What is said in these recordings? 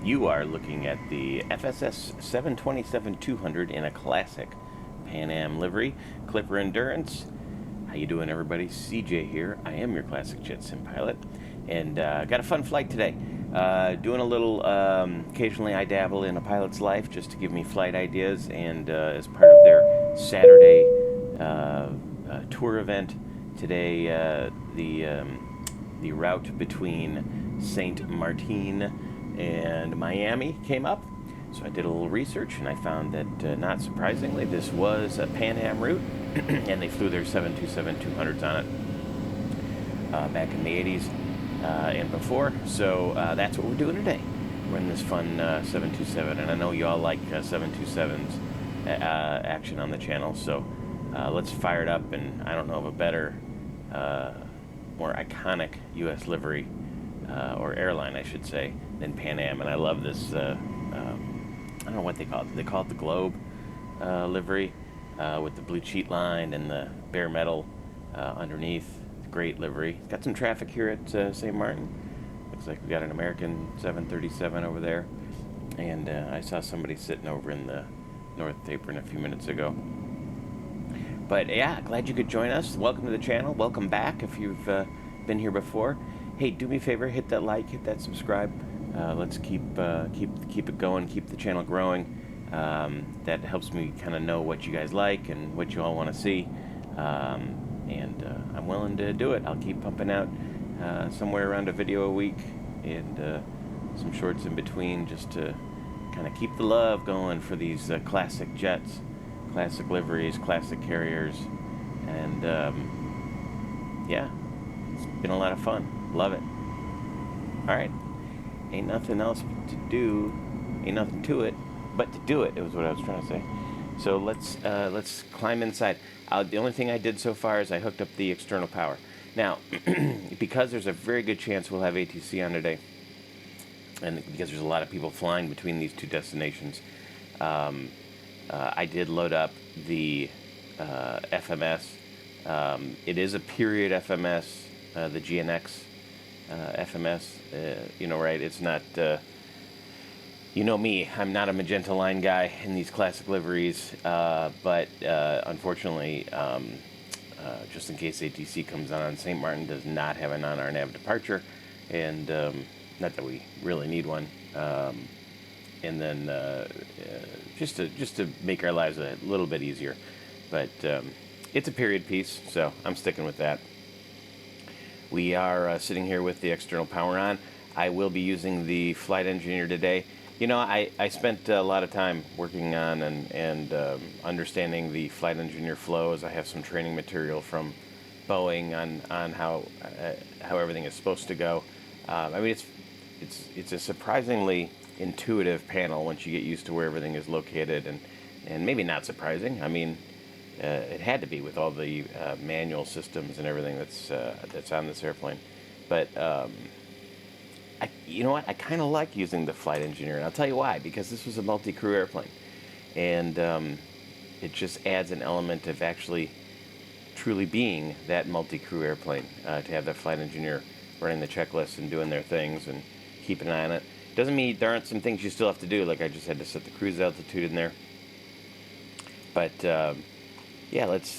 You are looking at the FSS 727-200 in a classic Pan Am livery, Clipper Endurance. How you doing, everybody? CJ here. I am your classic jet sim pilot, and got a fun flight today. Doing a little, occasionally I dabble in a pilot's life just to give me flight ideas, and as part of their Saturday tour event today, the route between St. Martin and Miami came up. So I did a little research, and I found that, not surprisingly, this was a Pan Am route, and they flew their 727-200s on it back in the 80s and before. So that's what we're doing today. We're in this fun 727, and I know you all like 727s action on the channel, so let's fire it up. And I don't know of a better, more iconic U.S. livery, or airline, I should say, than Pan Am. And I love this, I don't know what they call it. They call it the Globe livery with the blue cheat line and the bare metal underneath. Great livery. Got some traffic here at St. Martin. Looks like we got an American 737 over there. And I saw somebody sitting over in the North Apron a few minutes ago. But yeah, glad you could join us. Welcome to the channel. Welcome back if you've been here before. Hey, do me a favor, hit that like, hit that subscribe. Let's keep it going, keep the channel growing. That helps me kind of know what you guys like and what you all want to see. And I'm willing to do it. I'll keep pumping out somewhere around a video a week, and some shorts in between, just to kind of keep the love going for these classic jets, classic liveries, classic carriers. And yeah, it's been a lot of fun. Love it. All right. Ain't nothing else to do, ain't nothing to it, but to do it, was what I was trying to say. So let's climb inside. The only thing I did so far is I hooked up the external power. Now, because there's a very good chance we'll have ATC on today, and because there's a lot of people flying between these two destinations, I did load up the FMS. It is a period FMS, the GNX FMS, you know, right? It's not, you know me, I'm not a magenta line guy in these classic liveries, but unfortunately, just in case ATC comes on, St. Martin does not have a non-RNAV departure, and not that we really need one. And then just to make our lives a little bit easier, but it's a period piece, so I'm sticking with that. We are sitting here with the external power on. I will be using the flight engineer today. You know, I spent a lot of time working on and understanding the flight engineer flows. I have some training material from Boeing on how everything is supposed to go. I mean, it's a surprisingly intuitive panel once you get used to where everything is located, and maybe not surprising. I mean, it had to be with all the manual systems and everything that's on this airplane. But you know what? I kind of like using the flight engineer, and I'll tell you why. Because this was a multi-crew airplane, and it just adds an element of actually truly being that multi-crew airplane, to have that flight engineer running the checklist and doing their things and keeping an eye on it. Doesn't mean there aren't some things you still have to do, like I just had to set the cruise altitude in there. But yeah, let's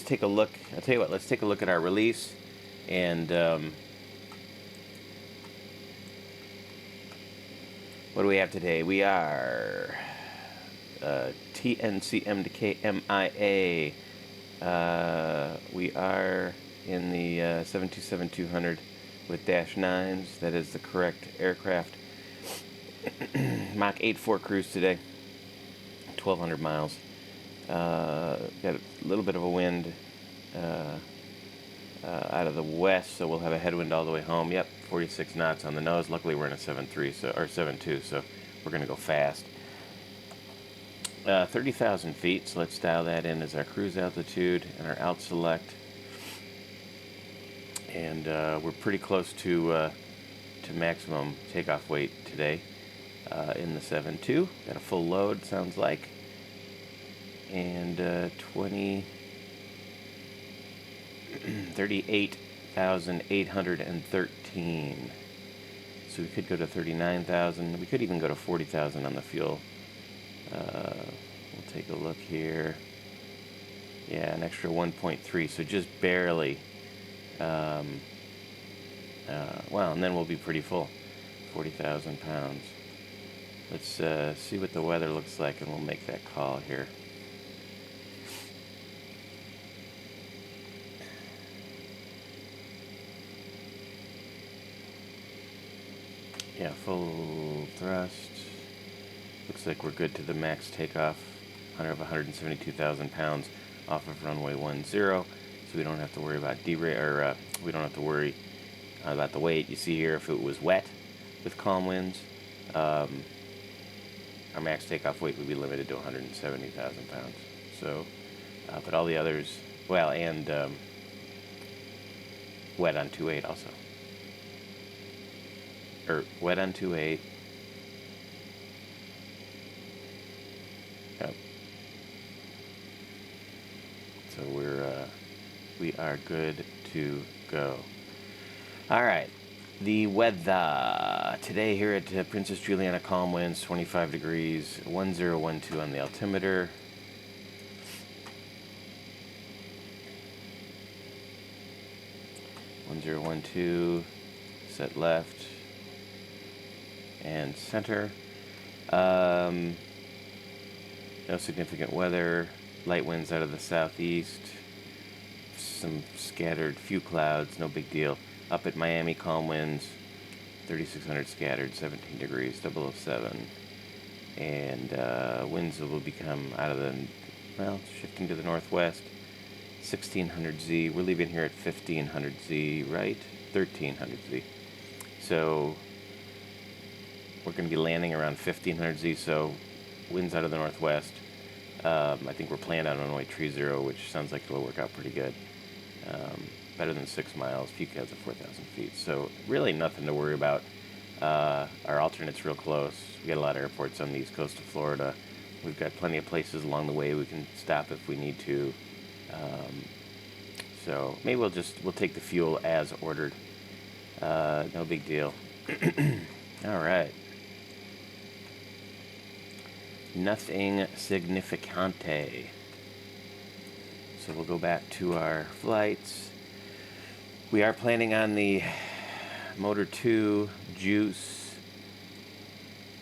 take a look. I'll tell you what, let's take a look at our release, and what do we have today? We are TNCM to KMIA. We are in the 727-200 with dash 9s. That is the correct aircraft. Mach 8.4 cruise today, 1,200 miles. Got a little bit of a wind out of the west, so we'll have a headwind all the way home. Yep, 46 knots on the nose. Luckily, we're in a 7.3 or 7.2, so we're going to go fast. 30,000 feet, so let's dial that in as our cruise altitude and our alt select. And we're pretty close to maximum takeoff weight today in the 7.2. Got a full load, sounds like. And 38,813. So we could go to 39,000. We could even go to 40,000 on the fuel. We'll take a look here. Yeah, an extra 1.3, so just barely. Well, and then we'll be pretty full. 40,000 pounds. Let's see what the weather looks like, and we'll make that call here. Yeah, full thrust. Looks like we're good to the max takeoff of 172,000 pounds off of runway 10, so we don't have to worry about derail, or we don't have to worry about the weight. You see here, if it was wet with calm winds, our max takeoff weight would be limited to 170,000 pounds. So, but all the others, well, and wet on 2.8 also. Or wet on 2.8. Yep. So we are good to go. All right. The weather today here at Princess Juliana, calm winds, 25 degrees, 1012 on the altimeter. Set left and center. No significant weather. Light winds out of the southeast. Some scattered few clouds, no big deal. Up at Miami, calm winds, 3,600 scattered, 17 degrees, 007. And winds will become out of the, well, shifting to the northwest, 1,600 Z. We're leaving here at 1,500 Z, right? 1,300 Z. So we're going to be landing around 1,500 Z, so winds out of the northwest. I think we're planned on runway 30, which sounds like it'll work out pretty good. Better than 6 miles, peak clouds at 4,000 feet. So really nothing to worry about. Our alternate's real close. We got a lot of airports on the east coast of Florida. We've got plenty of places along the way we can stop if we need to. So maybe we'll take the fuel as ordered. No big deal. All right. Nothing significante. So we'll go back to our flights. We are planning on the Motor 2 Juice.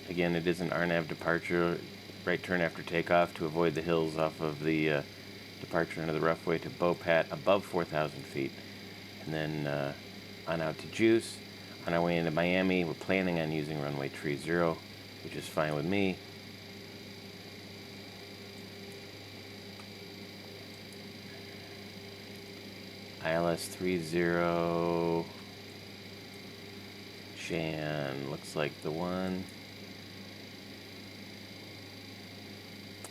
Again, it is an RNAV departure, right turn after takeoff to avoid the hills off of the departure into the rough way to Bopat above 4,000 feet. And then on out to Juice. On our way into Miami, we're planning on using runway 30, which is fine with me. ILS 30 Shan looks like the one.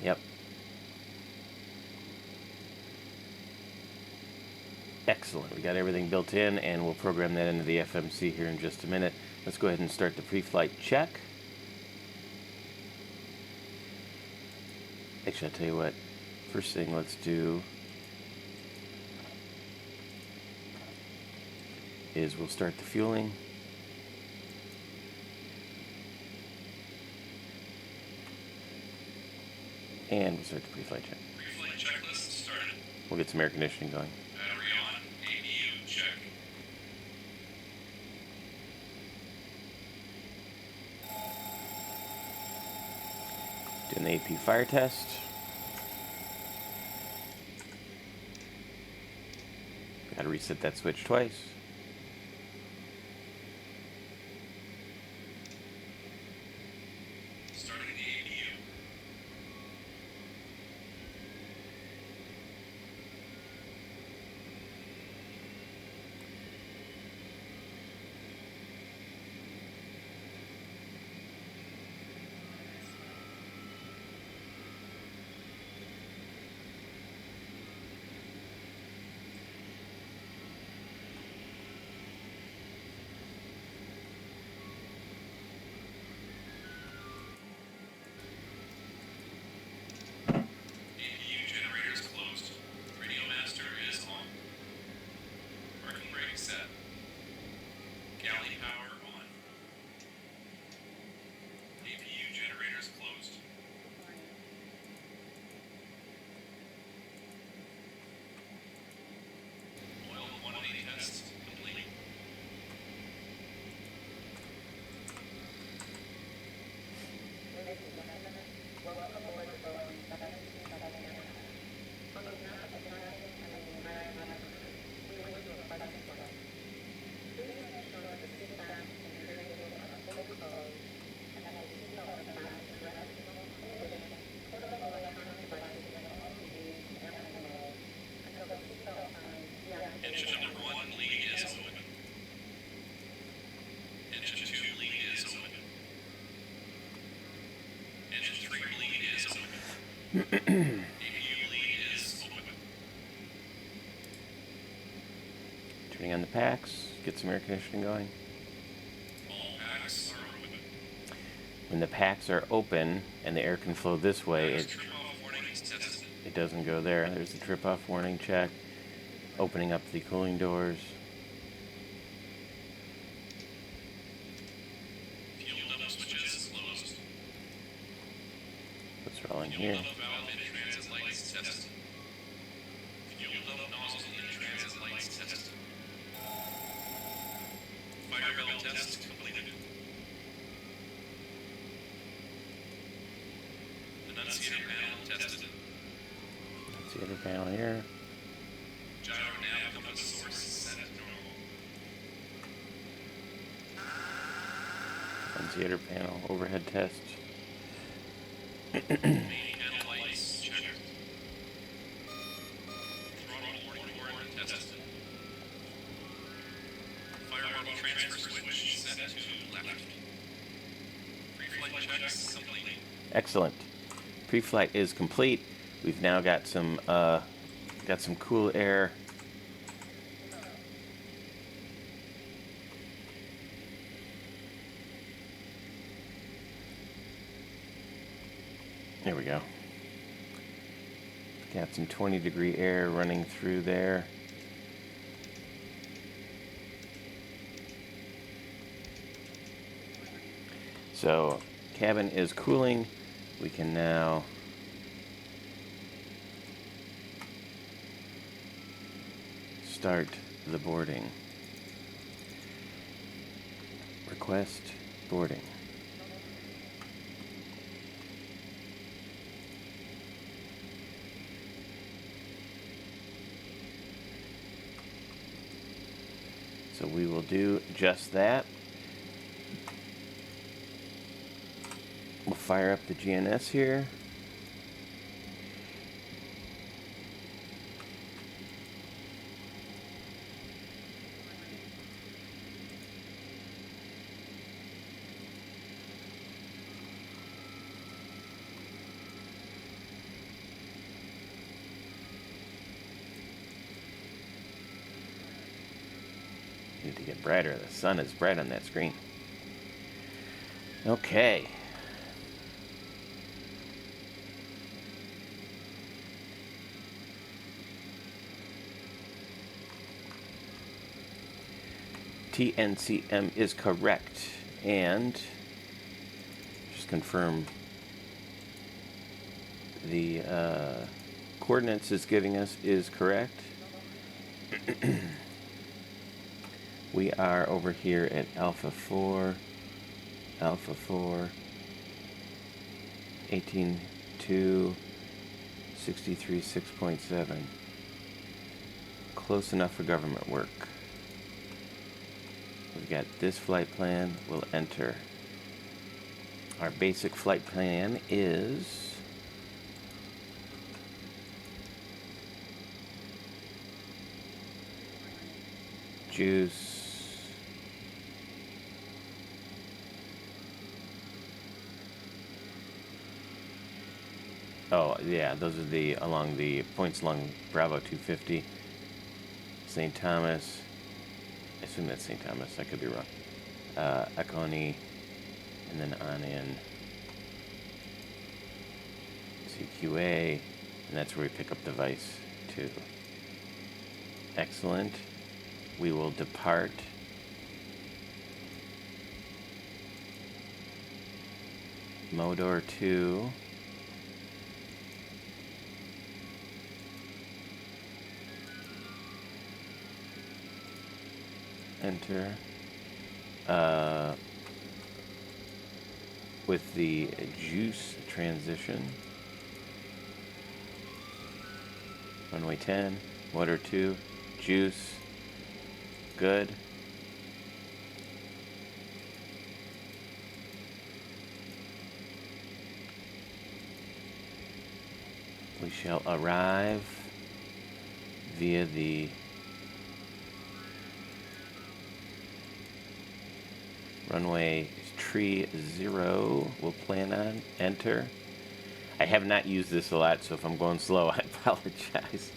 Yep. Excellent. We got everything built in, and we'll program that into the FMC here in just a minute. Let's go ahead and start the pre-flight check. Actually, I'll tell you what. First thing let's do is we'll start the fueling. And we'll start the pre-flight check. Pre-flight checklist started. We'll get some air conditioning going. Battery on. ADU check. Doing the AP fire test. Got to reset that switch twice. Starting the ADU. lead is open. Turning on the packs, get some air conditioning going. All packs are open. When the packs are open and the air can flow this way, Trip-off warnings tested. it doesn't go there. There's the trip-off warning check. Opening up the cooling doors. Fuel dump switches closed. What's rolling here? Fuel dump valve in transit lights tested. Fuel dump nozzle in transit lights tested. Fire bell test completed. Annunciator panel tested. That's the other panel here. Gyro nav compass source set at normal. Annunciator panel, overhead test. Main panel lights checked. Throttle report tested. Fire marble transfer switch set to left. PreFlight checks complete. Excellent. Pre-flight is complete. We've now got some cool air. There we go. Got some 20-degree air running through there. So, cabin is cooling. We can now start the boarding. Request boarding. So we will do just that. We'll fire up the GNS here. Need to get brighter. The sun is bright on that screen. Okay. TNCM is correct, and just confirm the coordinates it's giving us is correct. We are over here at Alpha 4, 18.2, 63, 6.7. Close enough for government work. We've got this flight plan. We'll enter. Our basic flight plan is juice. Oh, yeah, those are the along the points along Bravo 250. St. Thomas. I assume that's St. Thomas. I could be wrong. Akoni, and then on in CQA, and that's where we pick up the Vice too. Excellent. We will depart. Modor 2. Enter. With the juice transition. Runway 10, motor 2, juice. Good. We shall arrive via the runway tree 0. We'll plan on enter. I have not used this a lot, so if I'm going slow, I apologize.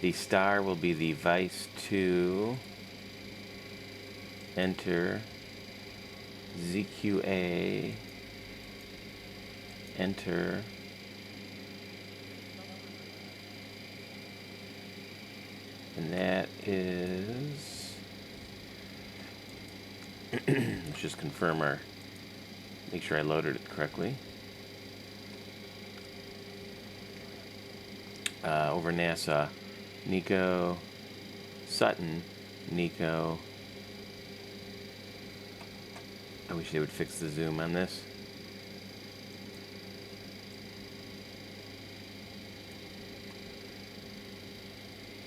The star will be the Vice 2. Enter. ZQA. Enter. And that is... let's just confirm our... make sure I loaded it correctly. Over Nassau. Nico. Sutton. Nico. I wish they would fix the zoom on this.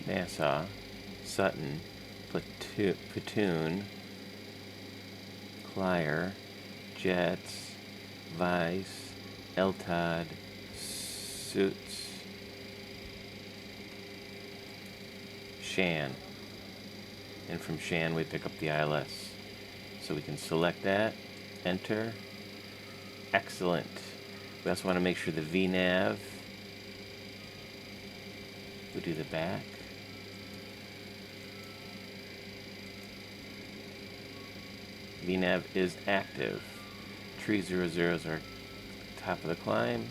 Nassau, Sutton, Platoon, Clyer, Jets, Vice, Eltod, Suits, Shan. And from Shan we pick up the ILS. So we can select that, enter. Excellent. We also want to make sure the VNAV, we'll do the back. VNAV is active. Tree 00 is our top of the climb,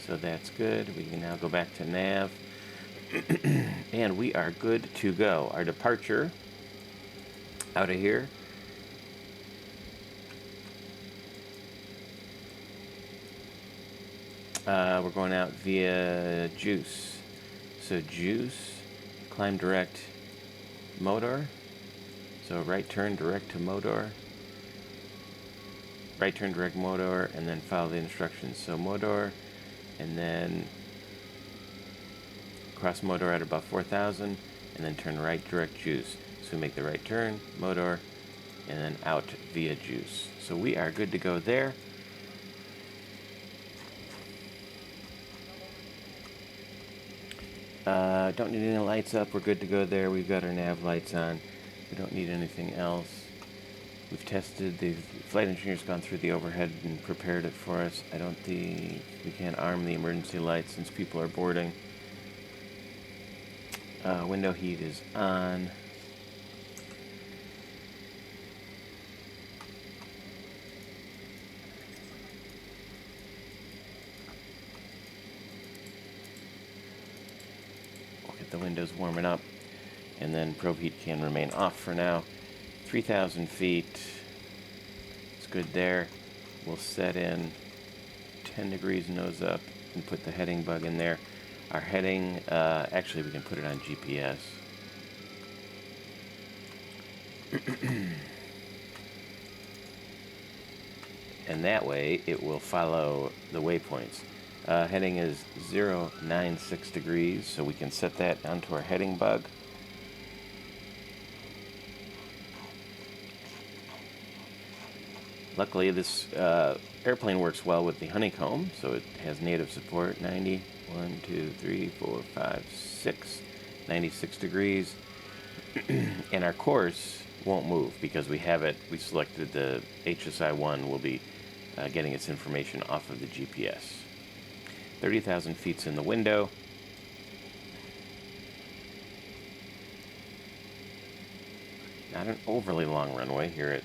so that's good. We can now go back to nav, and we are good to go. Our departure out of here. We're going out via Juice. So Juice, climb direct Modor. So right turn direct to Modor. Right turn direct Modor, and then follow the instructions. So Modor, and then cross Modor at about 4,000, and then turn right direct Juice. So we make the right turn, Modor, and then out via Juice. So we are good to go there. Don't need any lights up. We're good to go there. We've got our nav lights on. We don't need anything else. We've tested. The flight engineer's gone through the overhead and prepared it for us. I don't think we can't arm the emergency lights since people are boarding. Window heat is on. The windows warming up, and then probe heat can remain off for now. 3,000 feet, it's good there. We'll set in 10 degrees nose up and put the heading bug in there. Our heading, actually we can put it on GPS. And that way it will follow the waypoints. Heading is 096 degrees, so we can set that onto our heading bug. Luckily, this airplane works well with the honeycomb, so it has native support. 90, 1, 2, 3, 4, 5, 6, 96 degrees. And our course won't move because we have it. We selected the HSI-1 will be getting its information off of the GPS. 30,000 feet's in the window. Not an overly long runway here at...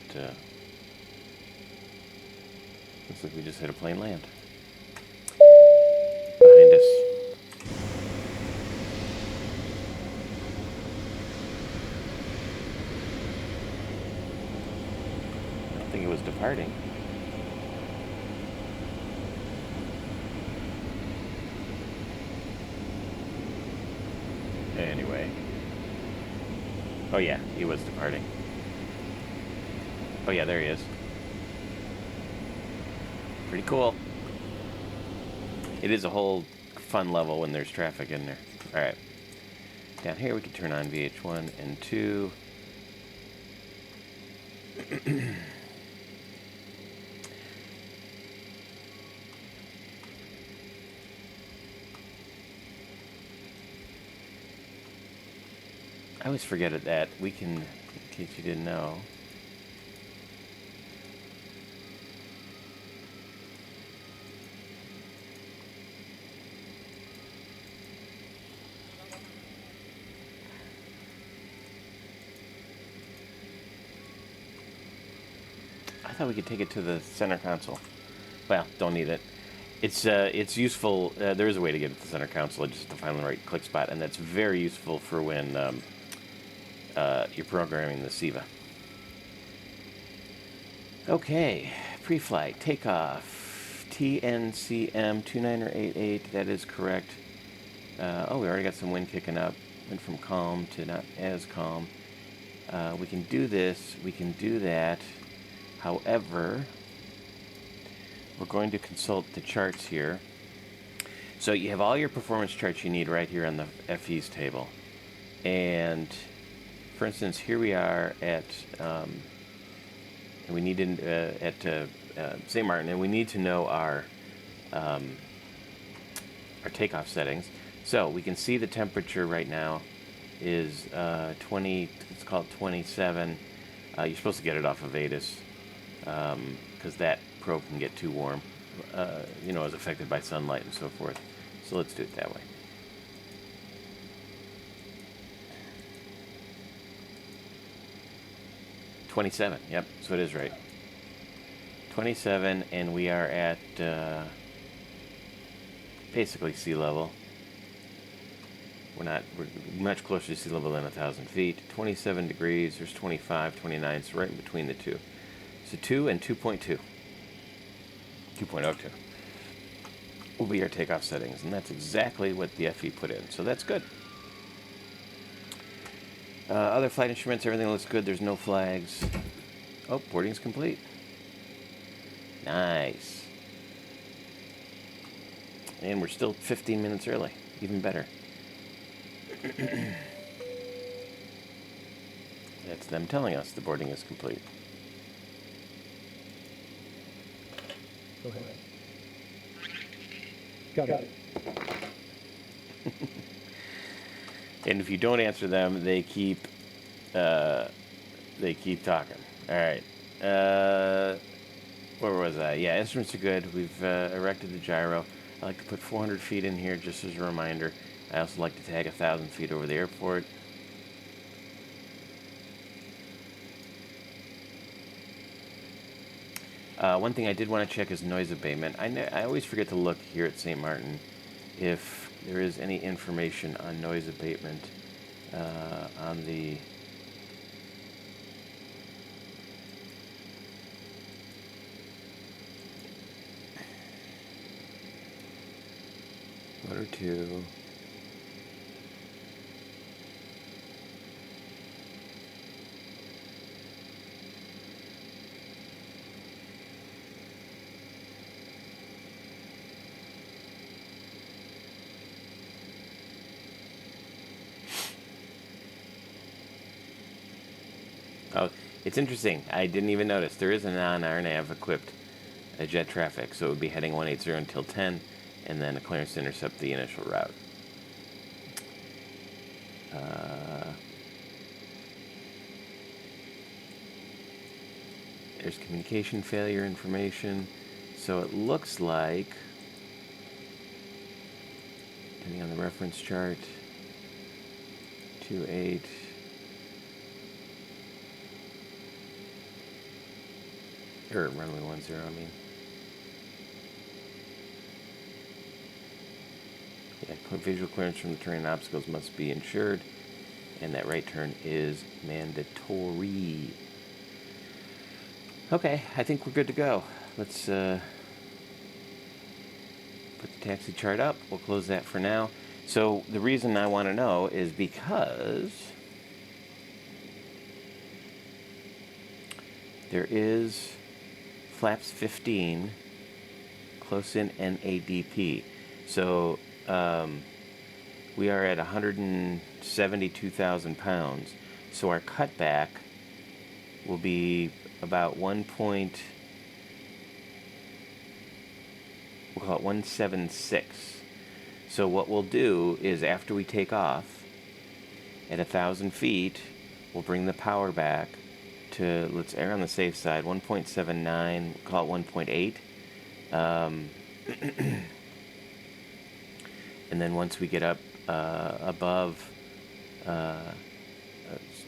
looks like we just hit a plane land. Behind us. I don't think it was departing. Anyway. Oh yeah, he was departing. Oh yeah, there he is. Pretty cool. It is a whole fun level when there's traffic in there. Alright. Down here we can turn on VH1 and 2. I always forget it that we can, in case you didn't know, thought we could take it to the center console. Well, don't need it. It's useful. There is a way to get it to the center console. I just have to find the right click spot, and that's very useful for when you're programming the SIVA. Okay, pre-flight, takeoff, TNCM 2988, that is correct. Oh, we already got some wind kicking up. Went from calm to not as calm. We can do this, we can do that. However, we're going to consult the charts here. So you have all your performance charts you need right here on the FEs table. And for instance, here we are at we need at St. Maarten, and we need to know our takeoff settings. So we can see the temperature right now is 20. It's called 27. You're supposed to get it off of ATIS because that probe can get too warm. You know, is affected by sunlight and so forth. So let's do it that way. $27. Yep, so it is right. 27, and we are at basically sea level. We're much closer to sea level than 1,000 feet. 27 degrees. There's 25, 29. So right in between the two. So 2 and 2.2. 2.02 will be our takeoff settings, and that's exactly what the FE put in. So that's good. Other flight instruments, everything looks good. There's no flags. Oh, boarding's complete. Nice. And we're still 15 minutes early. Even better. That's them telling us the boarding is complete. Go ahead. Got it. And if you don't answer them, they keep talking. All right. Where was I? Yeah, instruments are good. We've erected the gyro. I like to put 400 feet in here just as a reminder. I also like to tag 1,000 feet over the airport. One thing I did want to check is noise abatement. I always forget to look here at St. Maarten if there is any information on noise abatement on the motor 2. Oh, it's interesting. I didn't even notice. There is a non-RNAV equipped jet traffic, so it would be heading 180 until 10, and then a clearance to intercept the initial route. There's communication failure information. So it looks like, depending on the reference chart, 28. Or runway 10, I mean. Yeah, visual clearance from the terrain obstacles must be ensured, and that right turn is mandatory. Okay, I think we're good to go. Let's put the taxi chart up. We'll close that for now. So the reason I want to know is because there is flaps 15 close in NADP. So we are at 172,000 pounds. So our cutback will be about we'll call it 176. So what we'll do is after we take off at 1,000 feet, we'll bring the power back to, let's err on the safe side, 1.79, call it 1.8. And then once we get up above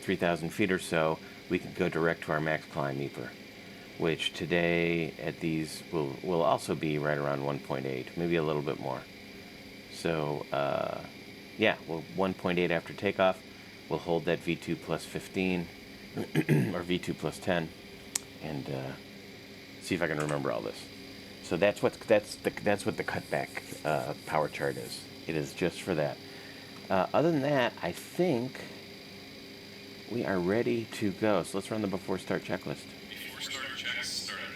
3,000 feet or so, we can go direct to our max climb EPR. which today at these will also be right around 1.8, maybe a little bit more. So yeah, well, 1.8 after takeoff. We'll hold that V2 plus 15 or V2 plus 10, and see if I can remember all this. So that's what the cutback power chart is. It is just for that. Other than that, I think we are ready to go. So let's run the before start checklist. Before start checks started.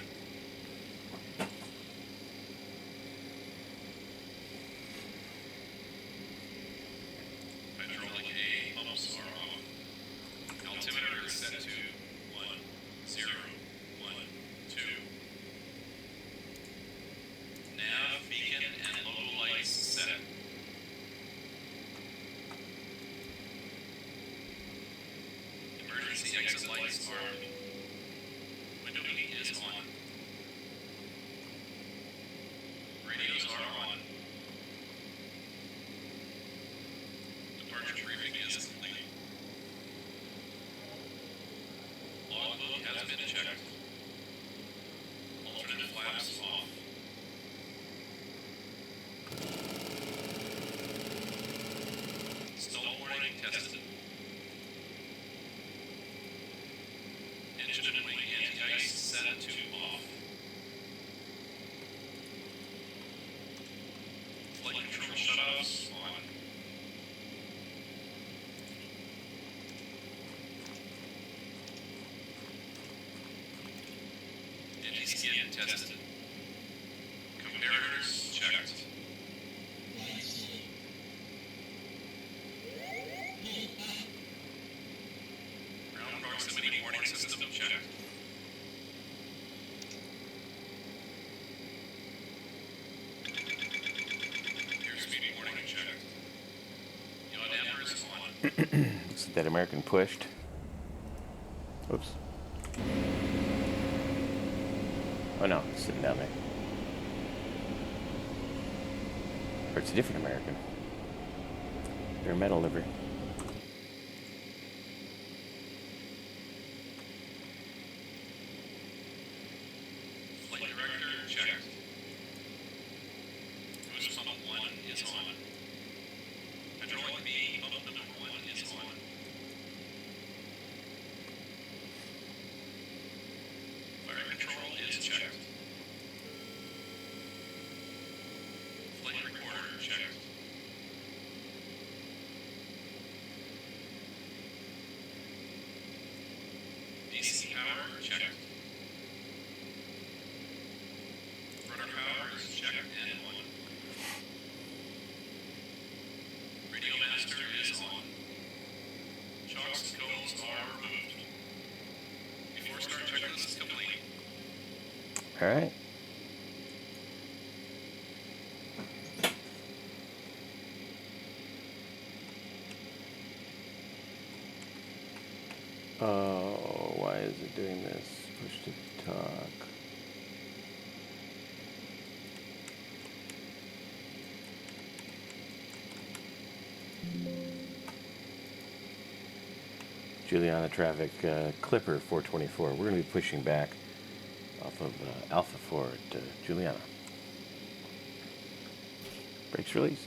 Hydraulic A pumps are off. Altimeter is set to 1012. Nav, beacon, and logo lights set. Emergency exit lights are. Window heat is on. Radios are on. Departure briefing is complete. Logbook has been checked. Alternate flaps off. Stall warning tested. Engine and wing anti-ice set to off. Flight control shutoffs on. NDBs tested. Comparators checked. Ground proximity warning system checked. Airspeed warning checked. Yaw dampers on. Looks like that American pushed. Oops. Oh no, it's sitting down there. Or it's a different American. They're a metal livery. Flight director checked. Boost pump 1 is on. Hydraulic B pump number 1 is on. Fire control is checked. Flight recorder checked. DC power checked. Rudder power is checked and on. Radio master is on. Chocks and cones are removed. Before start checklist complete. All right. Oh, why is it doing this? Push to talk. Juliana traffic, Clipper 424. We're going to be pushing back off of Alpha 4 at Juliana. Brakes released.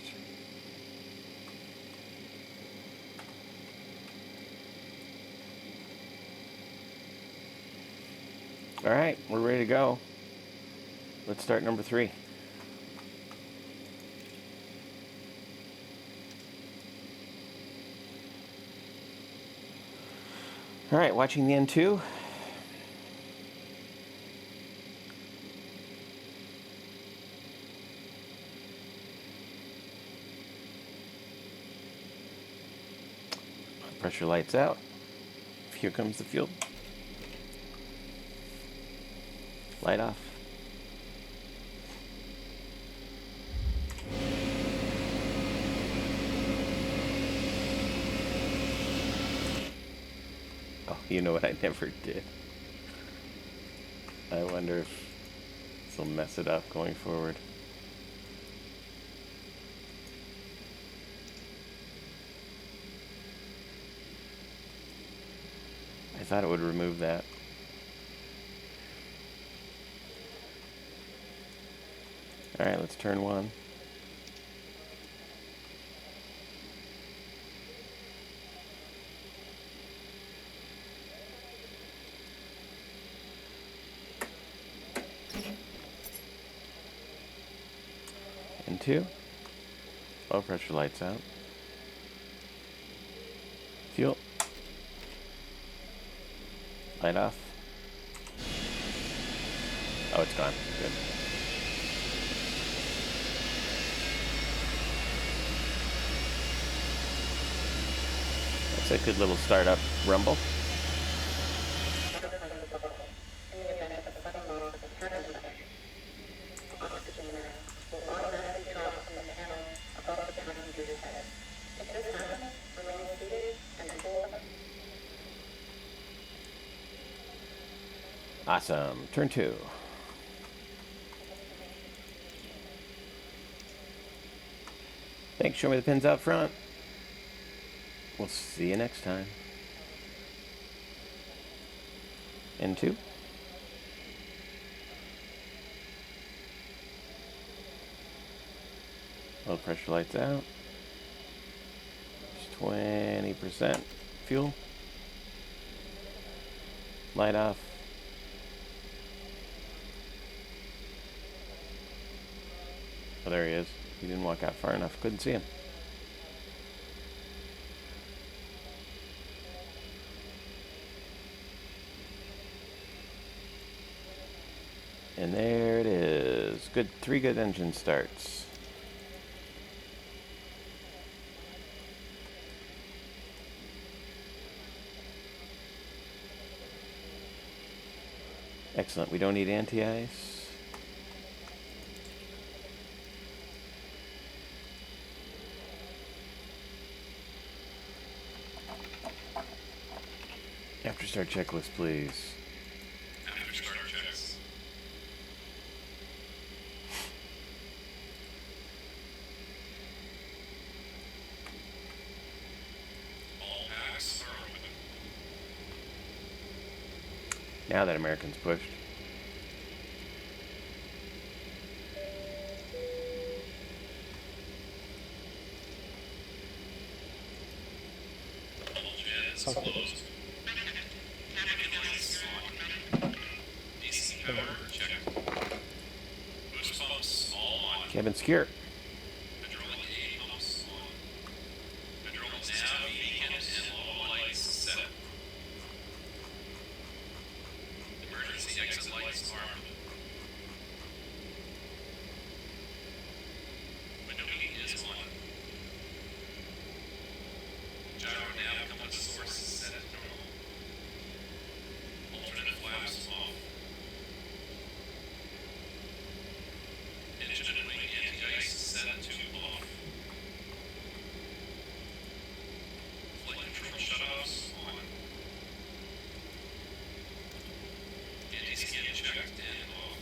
All right, we're ready to go. Let's start number 3. All right, watching the N2. Pressure lights out. Here comes the fuel. Light off. Oh, you know what I never did? I wonder if this will mess it up going forward. I thought it would remove that. Alright, let's turn one. And two. Low pressure lights out. Fuel. Light off. Oh, it's gone. Good. That's a good little startup rumble. Awesome. Turn two. Thanks. Show me the pins out front. We'll see you next time. And two. Low pressure lights out. Just 20% fuel. Light off. Oh, there he is. He didn't walk out far enough. Couldn't see him. And there it is. Good, 3 good engine starts. Excellent. We don't need anti-ice. After start checklist, please. After start checks. All packs are open. Now that American's pushed. All jets closed. Cabin lights on. DC power checked. Boost pumps all on. Cabin secure. Hydraulic A pumps on. Hydraulic nav, beacon, and low lights set. Emergency exit lights armed. Window heat is on. Gyro nav compass source set at normal. Alternate flaps off. Engine and wing anti-ice set to off. Flight control shutoffs on. Anti-skin checked and off.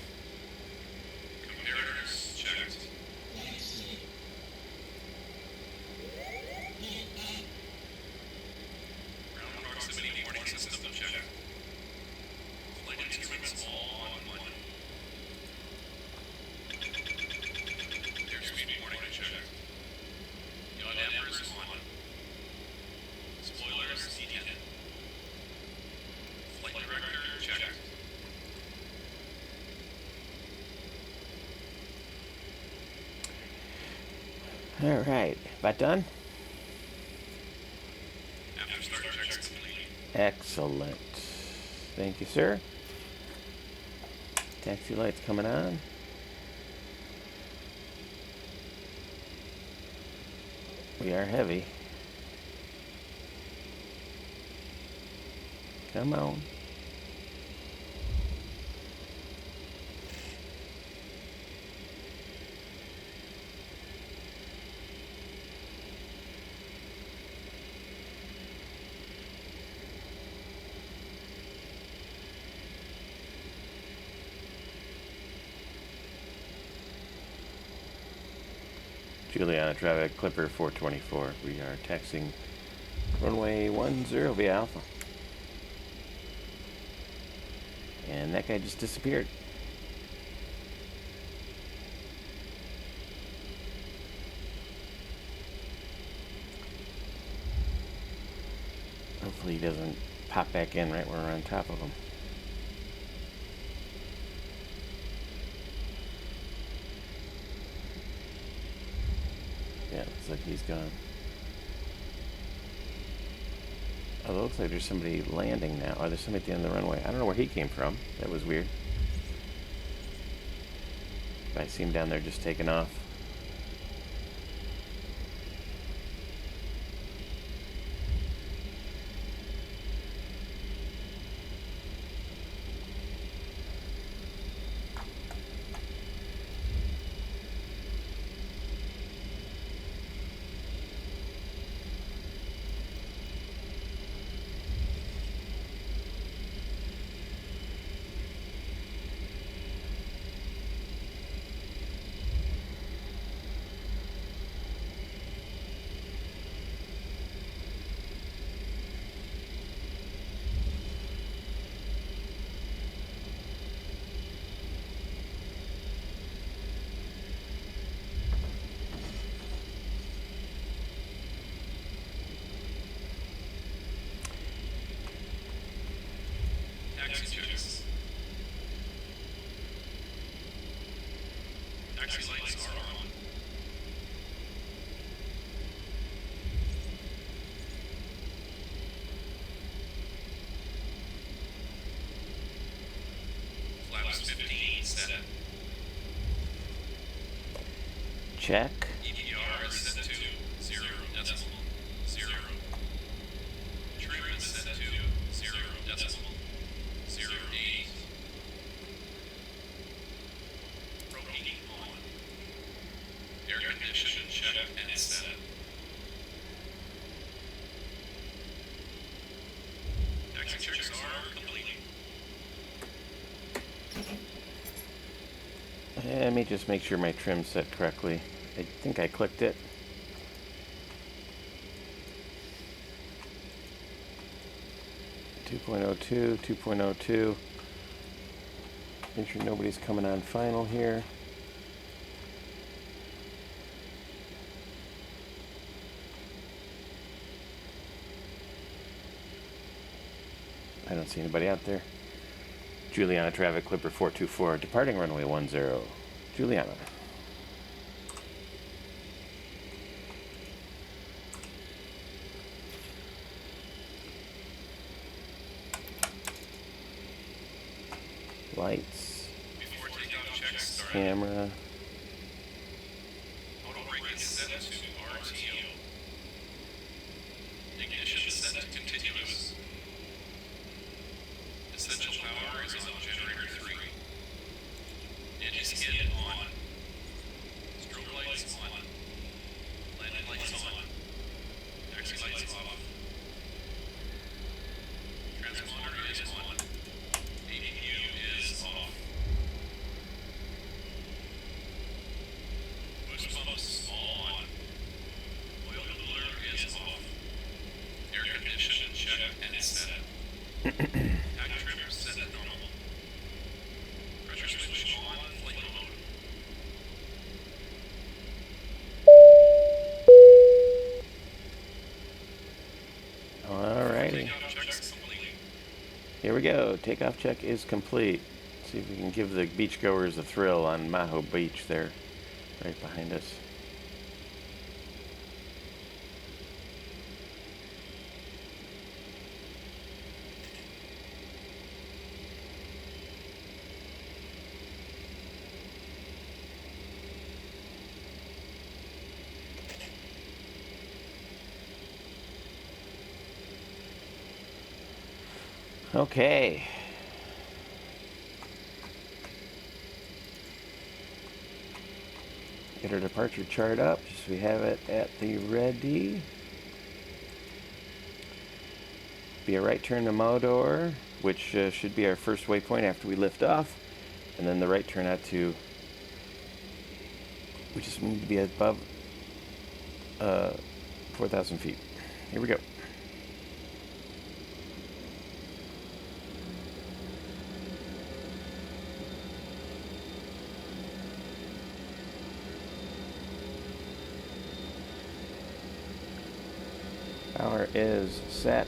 Comparators checked. Ground proximity warning system checked. Flight instruments all on one. Airspeed warning checked. Yaw dampers on. Spoilers DTK. Flight director checked. All right. About done? After start checks complete. Excellent. Thank you, sir. Taxi lights coming on. We are heavy. Come on. Juliana traffic, Clipper 424. We are taxiing runway 10 via Alpha. And that guy just disappeared. doesn't pop back in right when we're on top of him. Yeah, looks like he's gone. Oh, it looks like there's somebody landing now. Oh, there's somebody at the end of the runway. I don't know where he came from. That was weird. I see him down there just taking off. Taxi checks. Taxi lights are on. Flaps 15 set. Check. EDR is set to 0 decimal 0. Trim is set to 0 decimal 08. Propane on. Air condition check and set. Taxi checks are complete. Let me just make sure my trim's set correctly. I think I clicked it. .02, 2.02. Make sure nobody's coming on final here. I don't see anybody out there. Juliana traffic Clipper 424, departing runway 10. Juliana. Lights, Before takeoff checks start. camera. Auto brake is set to RTO. Ignition set to continuous. Essential power is on generator 3. Engine skid on. Strobe lights on. Landing lights on. Taxi lights off. Transponder is on. ADU is off. Boost pumps all on. Oil cooler is off. Air condition check and set. Tag trim set at normal. Pressure switch on flight mode. Alrighty. Takeoff checks complete. Here we go. Takeoff check is complete. See if we can give the beachgoers a thrill on Maho Beach there, right behind us. Okay. Get our departure chart up, just so we have it at the ready. Be a right turn to Modor, which should be our first waypoint after we lift off, and then the right turn out to. We just need to be above 4,000 feet. Here we go. Power is set.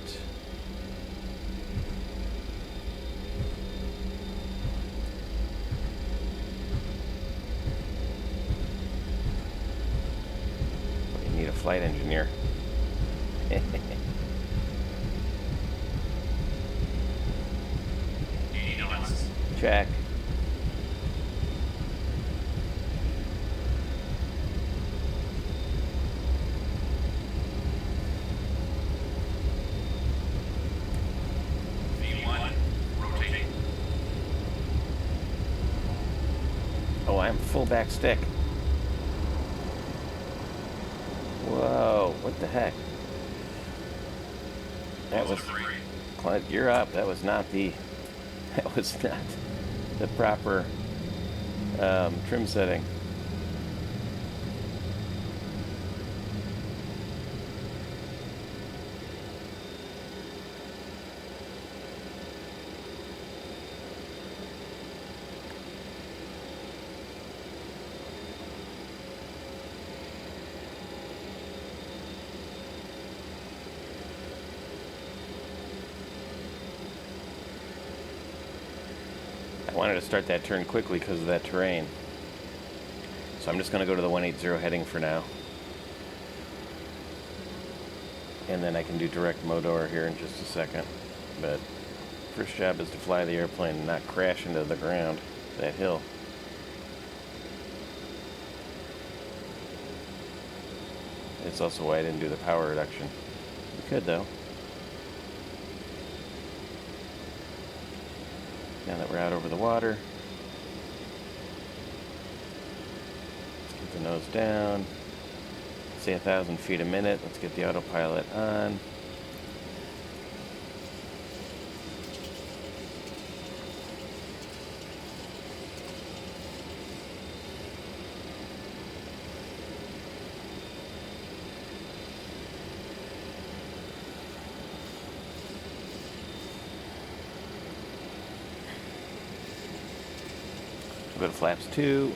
flight engineer. 80 knots. Check. V1, rotating. Oh, I'm full back stick. Whoa, what the heck? That was, Clint, you're up. That was not the proper trim setting. I wanted to start that turn quickly because of that terrain. So I'm just going to go to the 180 heading for now. And then I can do direct motor here in just a second. But first job is to fly the airplane and not crash into the ground, that hill. It's also why I didn't do the power reduction. You could though. Now that we're out over the water, let's get the nose down. Say 1,000 feet a minute. Let's get the autopilot on. Go to flaps 2.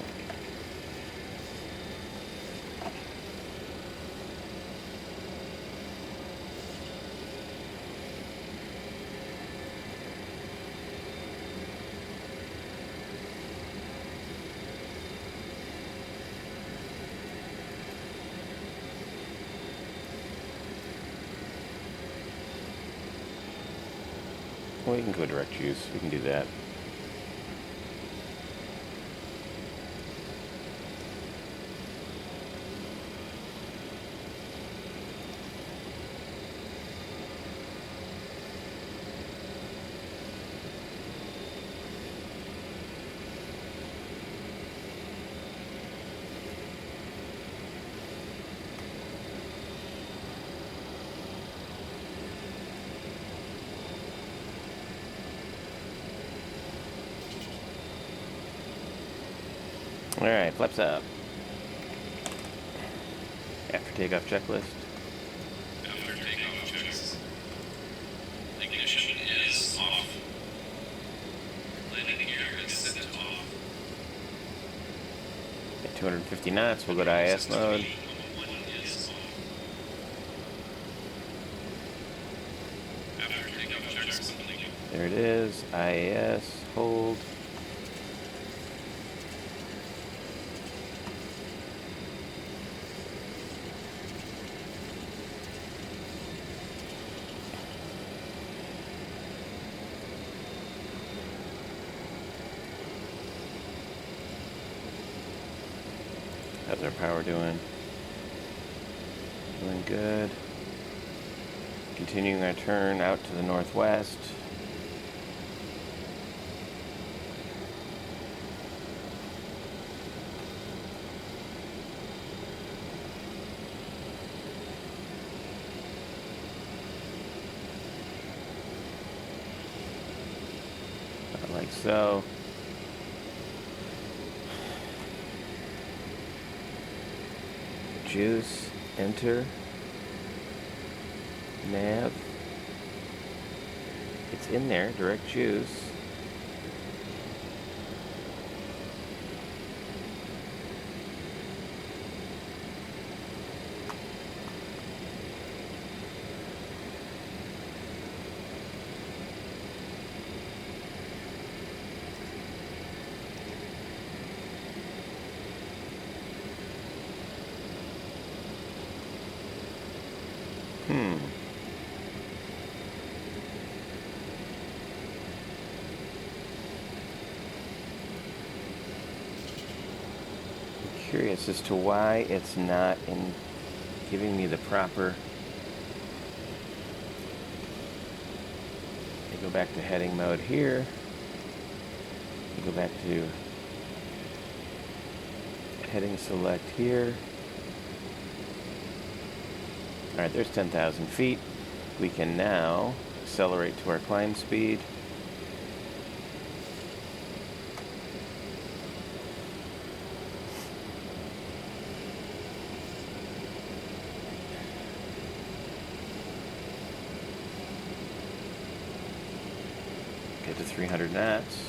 Well, you can go direct juice. We can do that. Alright, flaps up. After takeoff checklist. After takeoff checks. Ignition is off. Landing gear is set to off. At 250 knots, we'll go to IS mode. Is off. After takeoff checks completed. There it is. IAS, hold. How's our power doing? Doing good. Continuing our turn out to the northwest. Like so. Juice, enter, nav, it's in there, direct juice. curious as to why it's not in giving me the proper. I go back to heading mode here. I go back to heading select here. Alright, there's 10,000 feet. We can now accelerate to our climb speed. Get to 300 knots.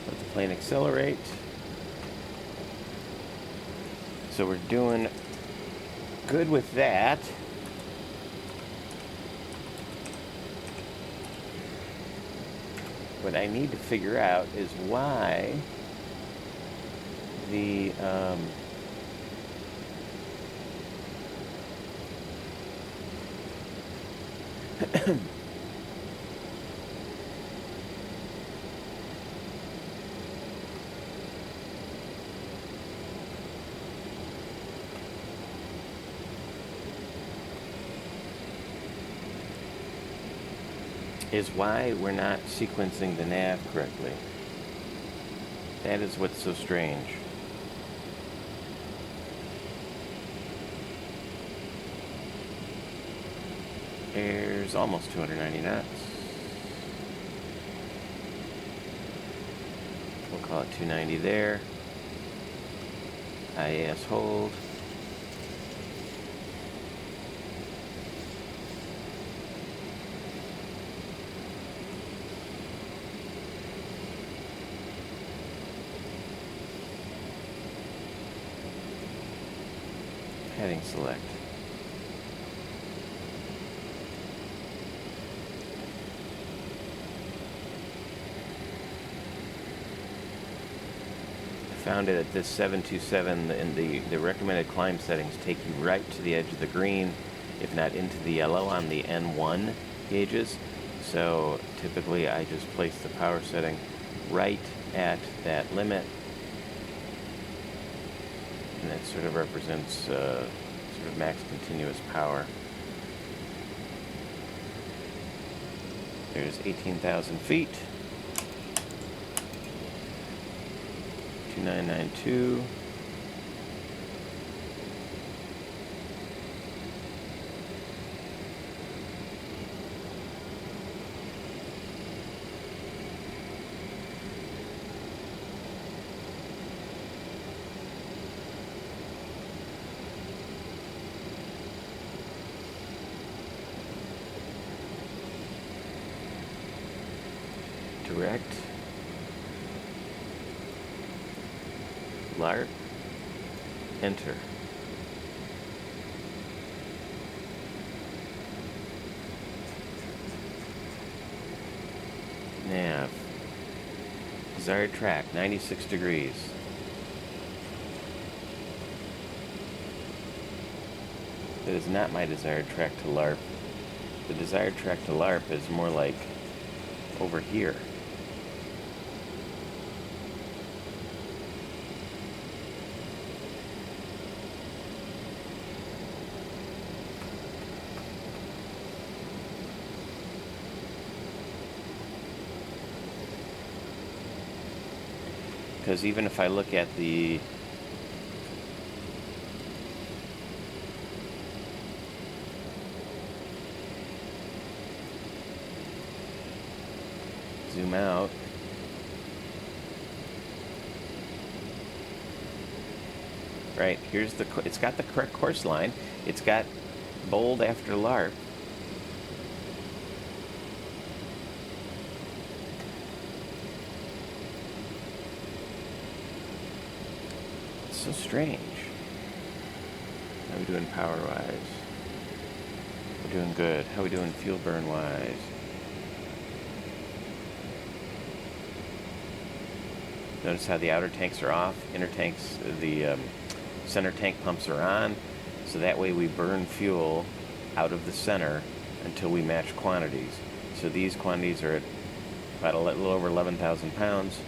Let the plane accelerate. So we're doing good with that. What I need to figure out is why the is why we're not sequencing the nav correctly. That is what's so strange. There's almost 290 knots. We'll call it 290 there. IAS hold. Heading select. I found it at this 727, and the recommended climb settings take you right to the edge of the green, if not into the yellow on the N1 gauges. So typically I just place the power setting right at that limit. And that sort of represents sort of max continuous power. There's 18,000 feet. 2992. Direct. LARP. Enter. Nav. Desired track, 96 degrees. That is not my desired track to LARP. The desired track to LARP is more like over here. Because even if I look at the zoom out, right, here's the, it's got the correct course line, it's got bold after LARP. so strange. How we doing power-wise? We're doing good. How we doing fuel burn-wise? Notice how the outer tanks are off, inner tanks, the center tank pumps are on, so that way we burn fuel out of the center until we match quantities. So these quantities are at about a little over 11,000 pounds,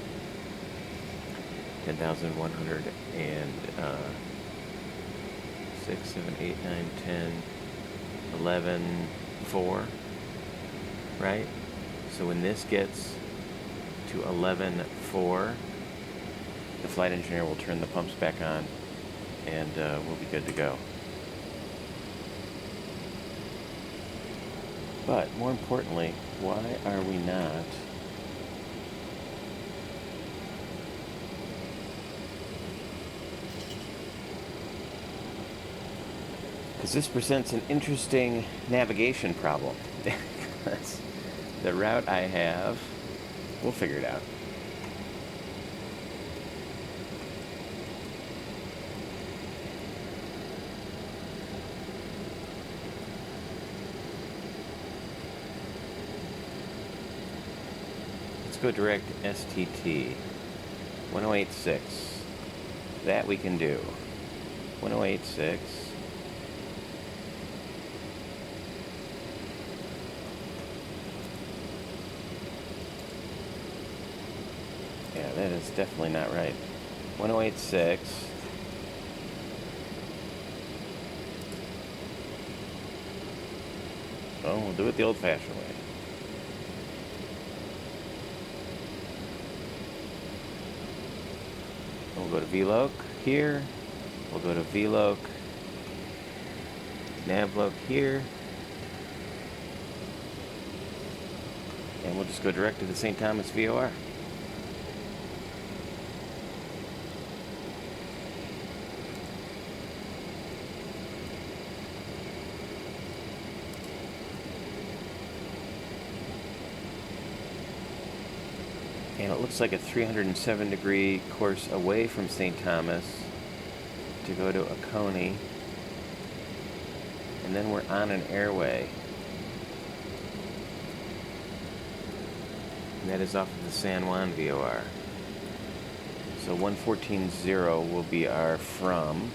10,106, 7, 8, 9, 10, 11, 4, right? So when this gets to 11.4, the flight engineer will turn the pumps back on, and we'll be good to go. But more importantly, why are we not because this presents an interesting navigation problem. Because the route I have, we'll figure it out. Let's go direct STT 1086. That we can do. 1086. Yeah, that is definitely not right. 1086. Oh, we'll do it the old-fashioned way. We'll go to VLOC here. We'll go to VLOC, NAVLOC here. And we'll just go direct to the St. Thomas VOR. And it looks like a 307-degree course away from St. Thomas to go to Oconee. And then we're on an airway. And that is off of the San Juan VOR. So 114.0 will be our from.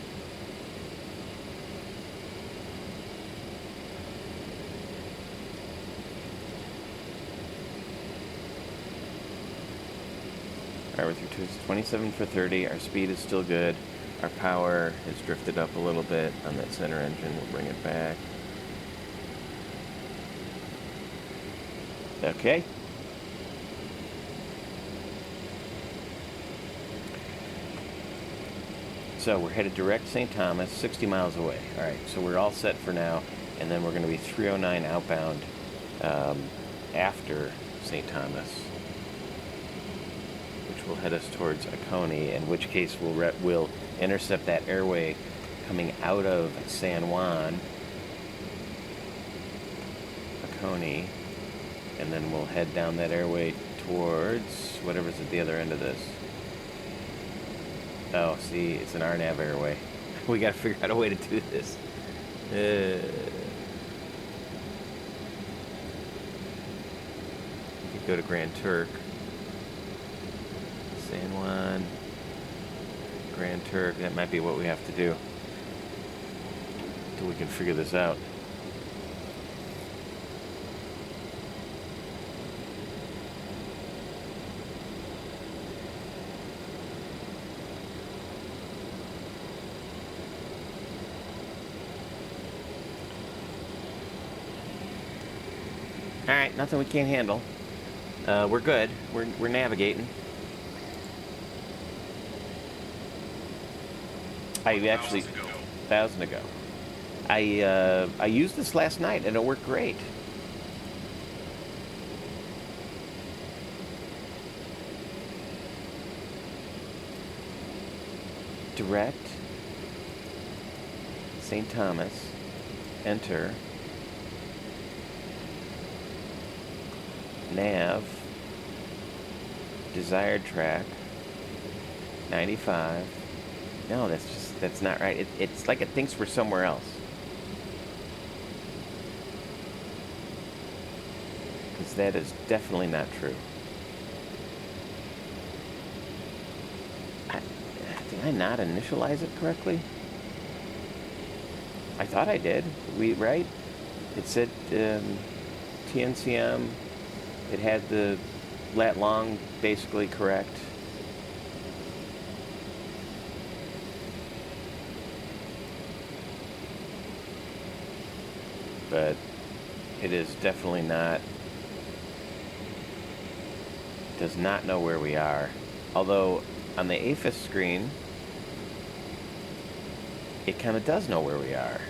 Alright, we're through 27 for 30. Our speed is still good. Our power has drifted up a little bit on that center engine. We'll bring it back. Okay. So we're headed direct St. Thomas, 60 miles away. Alright, so we're all set for now. And then we're going to be 309 outbound after St. Thomas, will head us towards Oconee, in which case we'll intercept that airway coming out of San Juan, Oconee, and then we'll head down that airway towards whatever's at the other end of this. Oh, see, it's an RNAV airway. We gotta figure out a way to do this. We could go to Grand Turk. San Juan, Grand Turk, that might be what we have to do until we can figure this out. Alright, nothing we can't handle. We're good. We're navigating. I actually, 1,000 ago. I used this last night and it worked great. Direct, St. Thomas, enter, nav, desired track, 95, No, that's not right. It's like it thinks we're somewhere else. Because that is definitely not true. Did I not initialize it correctly? I thought I did. Right? It said TNCM. It had the lat long basically correct. But it is definitely not, does not know where we are. Although on the AFIS screen, it kind of does know where we are.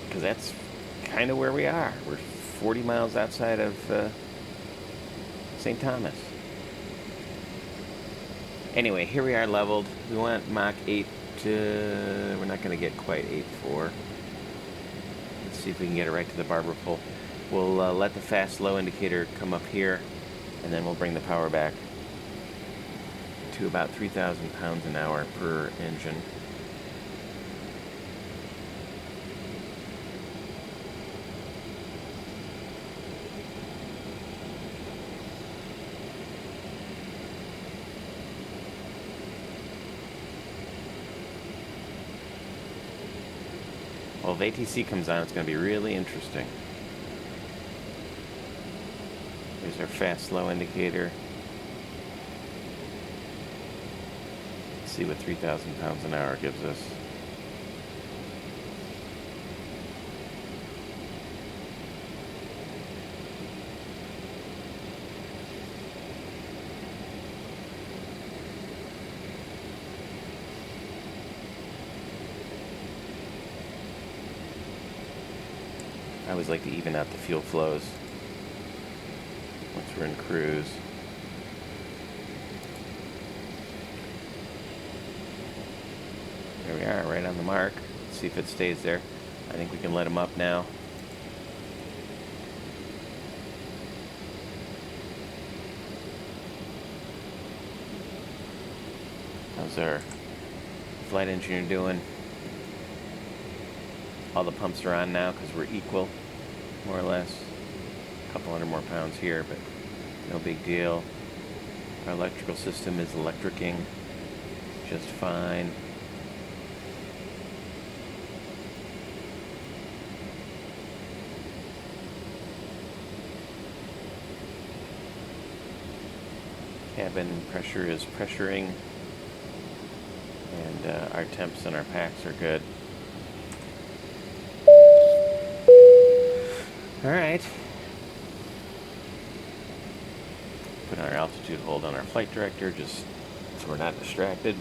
Because that's kind of where we are. We're 40 miles outside of St. Thomas. Anyway, here we are leveled. We want Mach 8 to... We're not going to get quite 8.4. Let's see if we can get it right to the barber pole. We'll let the fast low indicator come up here, and then we'll bring the power back to about 3,000 pounds an hour per engine. Well, if ATC comes on, it's going to be really interesting. There's our fast slow indicator. Let's see what 3,000 pounds an hour gives us. I always like to even out the fuel flows once we're in cruise. There we are, right on the mark. Let's see if it stays there. I think we can let them up now. How's our flight engineer doing? All the pumps are on now because we're equal, more or less. A couple hundred more pounds here, but no big deal. Our electrical system is electricking just fine. Cabin pressure is pressuring, and our temps and our packs are good. All right. Put our altitude hold on our flight director just so we're not distracted.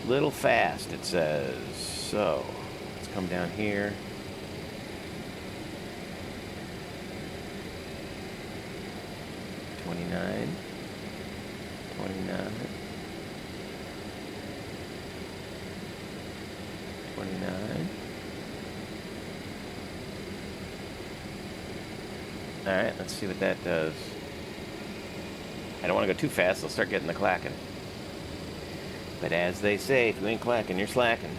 Little fast, it says. So, let's come down here. $29. Alright, let's see what that does. I don't want to go too fast, I'll start getting the clacking. But as they say, if you ain't clacking, you're slacking.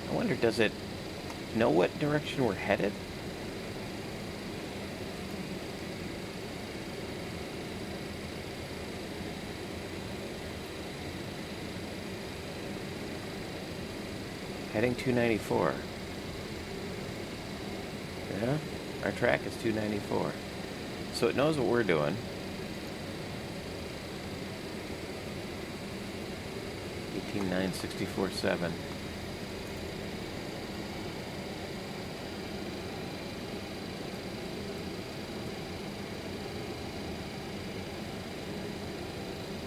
I wonder, does it know what direction we're headed? Heading 294. Yeah, our track is 294. So it knows what we're doing. 18,964.7.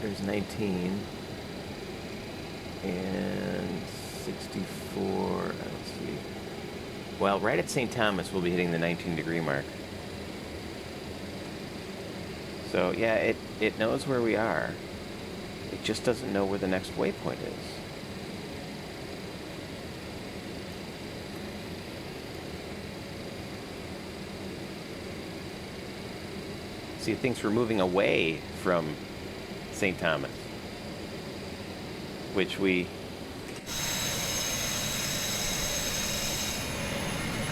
There's 19 and 64. Let's see. Well, right at St. Thomas, we'll be hitting the 19-degree mark. So, yeah, it knows where we are. It just doesn't know where the next waypoint is. See, it thinks we're moving away from St. Thomas, which we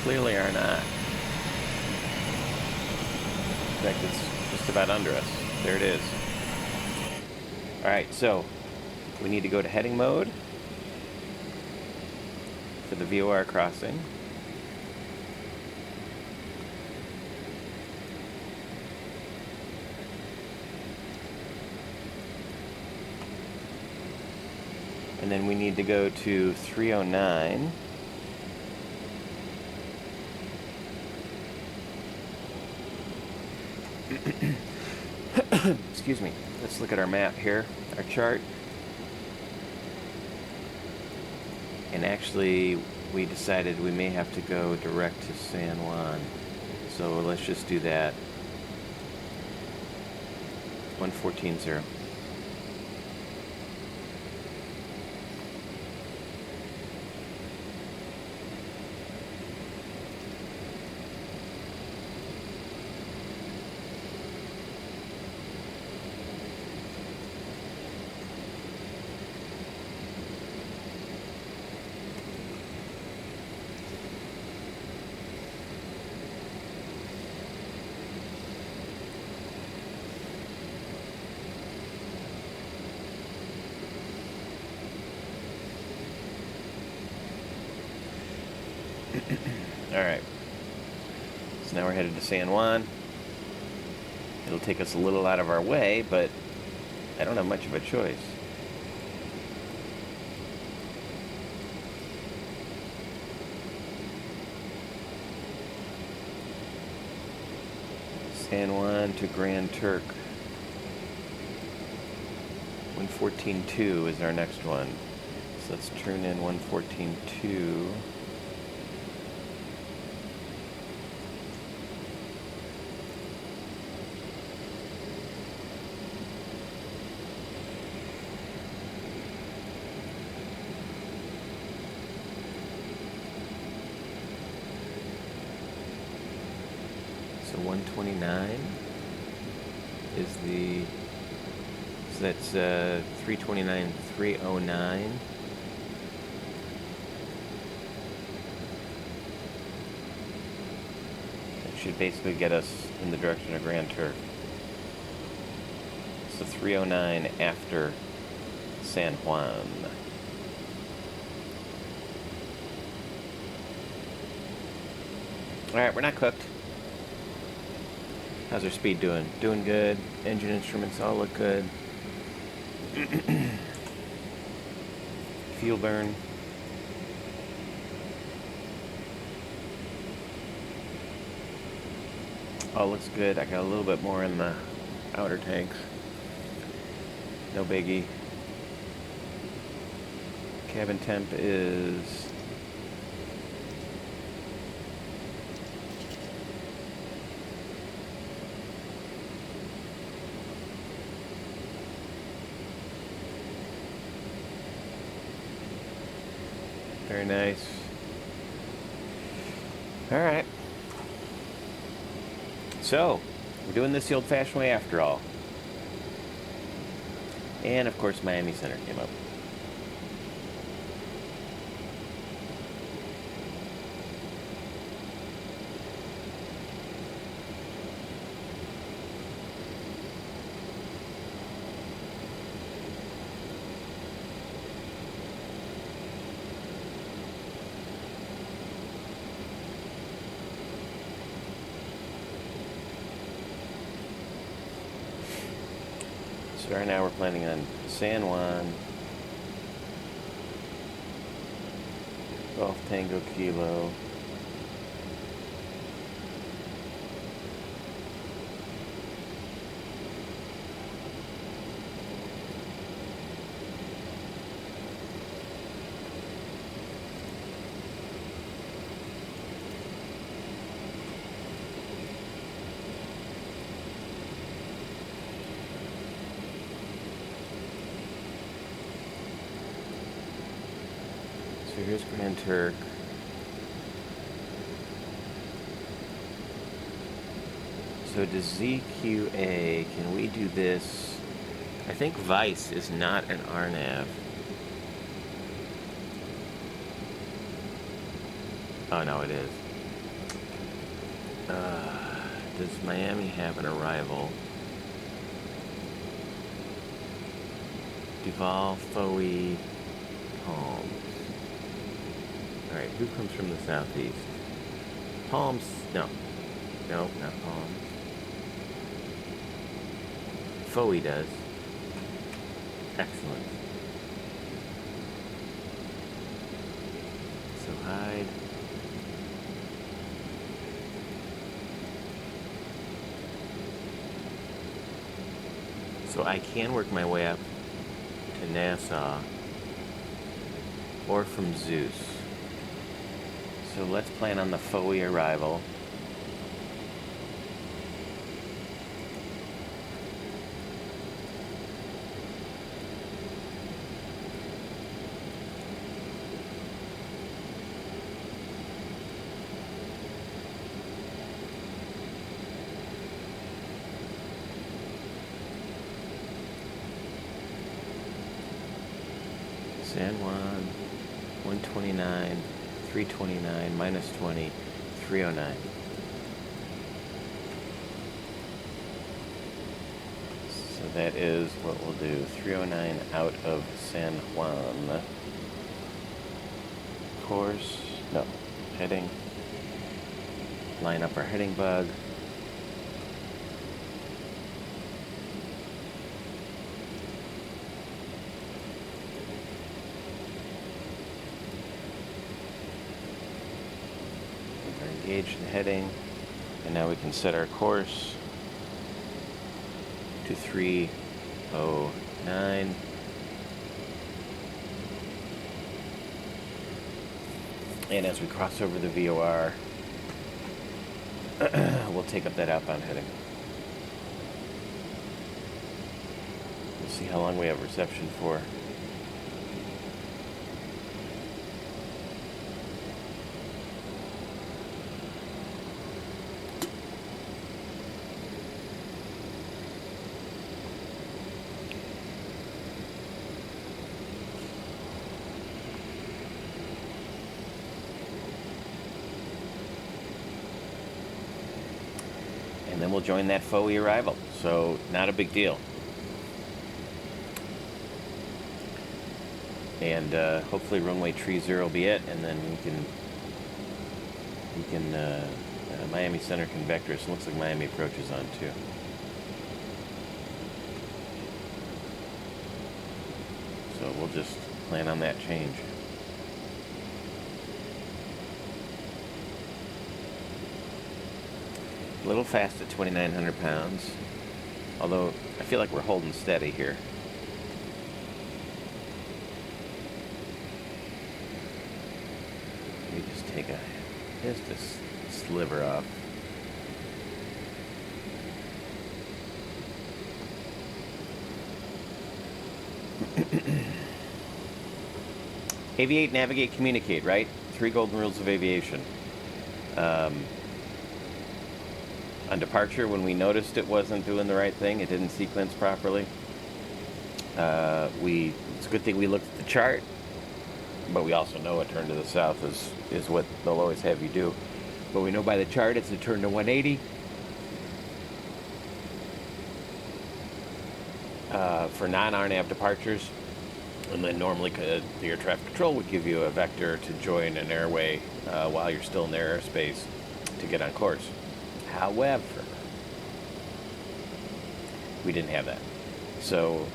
clearly are not. In fact, it's just about under us. There it is. All right, so we need to go to heading mode for the VOR crossing. And then we need to go to 309. Excuse me. Let's look at our map here, our chart. And actually, we decided we may have to go direct to San Juan. So let's just do that. 114.0. Alright, so now we're headed to San Juan. It'll take us a little out of our way, but I don't have much of a choice. San Juan to Grand Turk. 114.2 is our next one. So let's turn in 114.2. So 129 is the, so that's 329, 309. That should basically get us in the direction of Grand Turk. So 309 after San Juan. Alright, we're not cooked. How's our speed doing? Doing good. Engine instruments all look good. Fuel burn. All looks good. I got a little bit more in the outer tanks. No biggie. Cabin temp is very nice. All right. So, we're doing this the old-fashioned way after all. And, of course, Miami Center came up. So right now we're planning on San Juan, Golf Tango Kilo, here's Grand Turk. So to ZQA, can we do this? I think Vice is not an RNAV. Oh, no, it is. Does Miami have an arrival? Duval, Fowey, Palms. Alright, who comes from the southeast? Palms, no. No, not Palms. Fowey does. Excellent. So hide. So I can work my way up to Nassau or from Zeus. So let's plan on the Fowey arrival. San Juan, 129, 329, minus 20, 309. So that is what we'll do, 309 out of San Juan. Course, no, heading. Line up our heading bug. Engage the heading, and now we can set our course to 309. And as we cross over the VOR, we'll take up that outbound heading. We'll see how long we have reception for. And then we'll join that Fowey arrival. So not a big deal. And hopefully runway 30 will be it, and then Miami Center can vector us. It looks like Miami approach is on too. So we'll just plan on that change. A little fast at 2,900 pounds, although I feel like we're holding steady here. Let me just take just a sliver off. Aviate, navigate, communicate, right? 3 golden rules of aviation. On departure, when we noticed it wasn't doing the right thing, it didn't sequence properly, it's a good thing we looked at the chart, but we also know a turn to the south is what they'll always have you do. But we know by the chart it's a turn to 180. For non-RNAV departures, and then normally the air traffic control would give you a vector to join an airway while you're still in their airspace to get on course. However, we didn't have that. So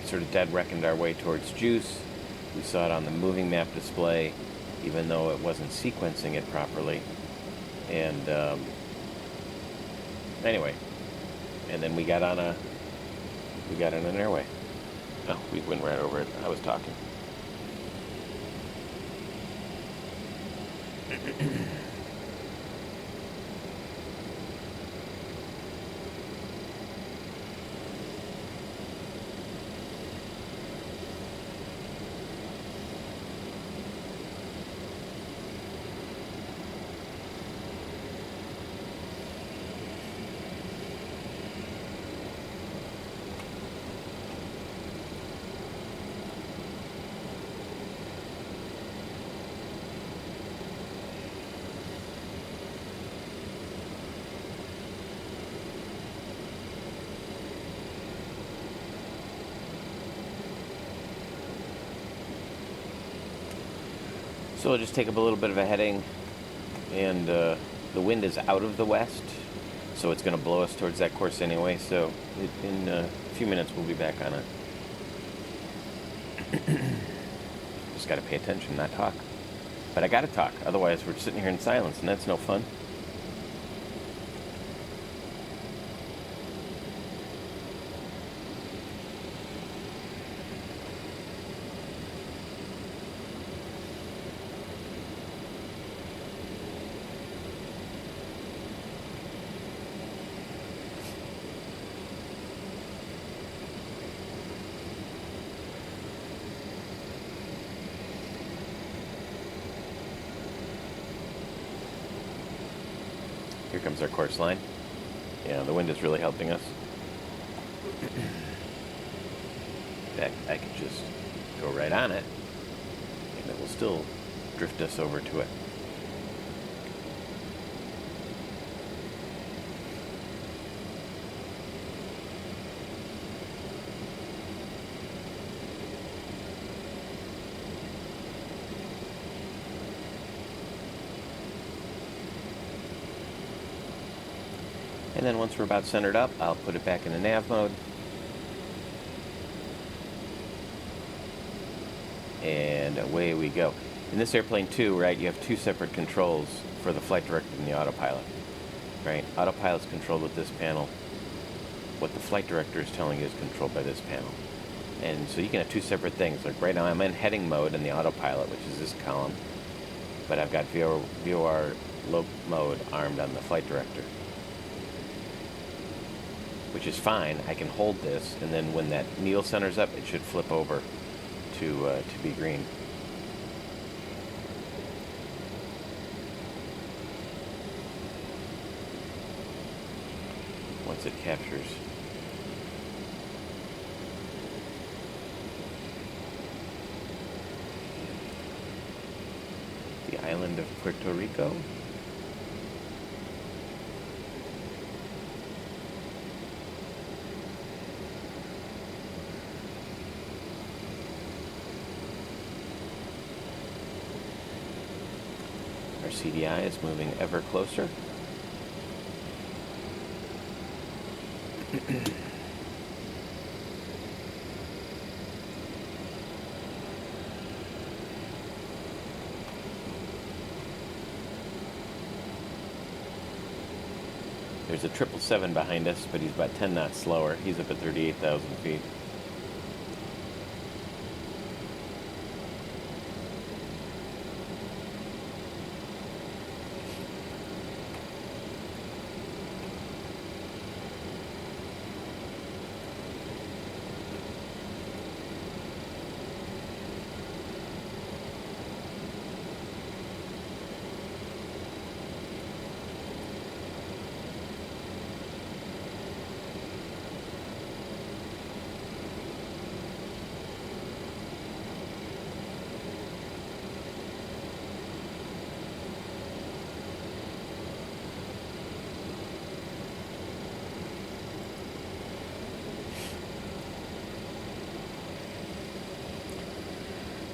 we sort of dead reckoned our way towards Juice. We saw it on the moving map display, even though it wasn't sequencing it properly. And anyway, and then we got on an airway. Oh, we went right over it. I was talking. So we'll just take up a little bit of a heading, and the wind is out of the west, so it's going to blow us towards that course anyway, so in a few minutes we'll be back on it. Just got to pay attention, not talk. But I got to talk, otherwise we're sitting here in silence, and that's no fun. Here comes our course line. Yeah, the wind is really helping us. In fact, I could just go right on it, and it will still drift us over to it. And then once we're about centered up, I'll put it back in the nav mode. And away we go. In this airplane too, right, you have two separate controls for the flight director and the autopilot. Right? Autopilot's controlled with this panel. What the flight director is telling you is controlled by this panel. And so you can have two separate things. Like right now I'm in heading mode in the autopilot, which is this column. But I've got VOR low mode armed on the flight director, which is fine. I can hold this, and then when that needle centers up, it should flip over to be green. Once it captures. The island of Puerto Rico. CDI is moving ever closer. There's a 777 behind us, but he's about 10 knots slower. He's up at 38,000 feet.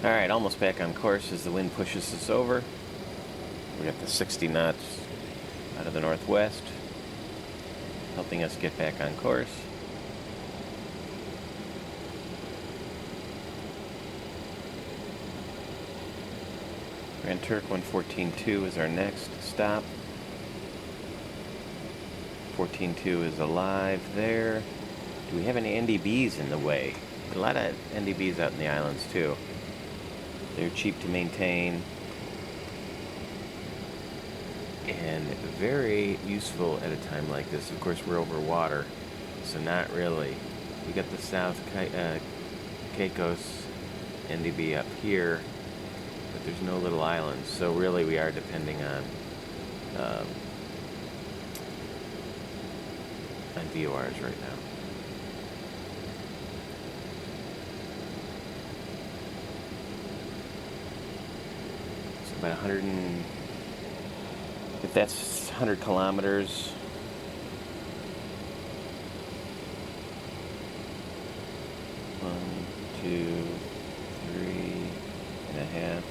Alright, almost back on course as the wind pushes us over. We got the 60 knots out of the northwest, helping us get back on course. Grand Turk 114.2 is our next stop. 14.2 is alive there. Do we have any NDBs in the way? A lot of NDBs out in the islands too. They're cheap to maintain and very useful at a time like this. Of course, we're over water, so not really. We got the South Caicos NDB up here, but there's no little islands, so really we are depending on VORs right now. About 100 and, if that's 100 kilometers, one, two, 3.5.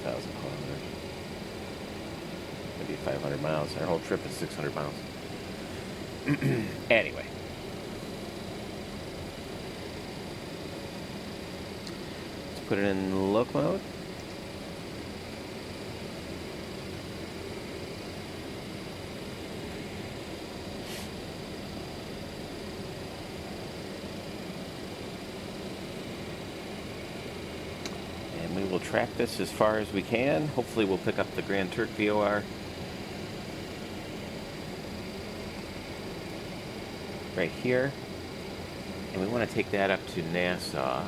4,000 kilometers. Maybe 500 miles. Our whole trip is 600 miles. Anyway. Let's put it in loc mode. And we will track this as far as we can. Hopefully we'll pick up the Grand Turk VOR. Right here, and we want to take that up to Nassau,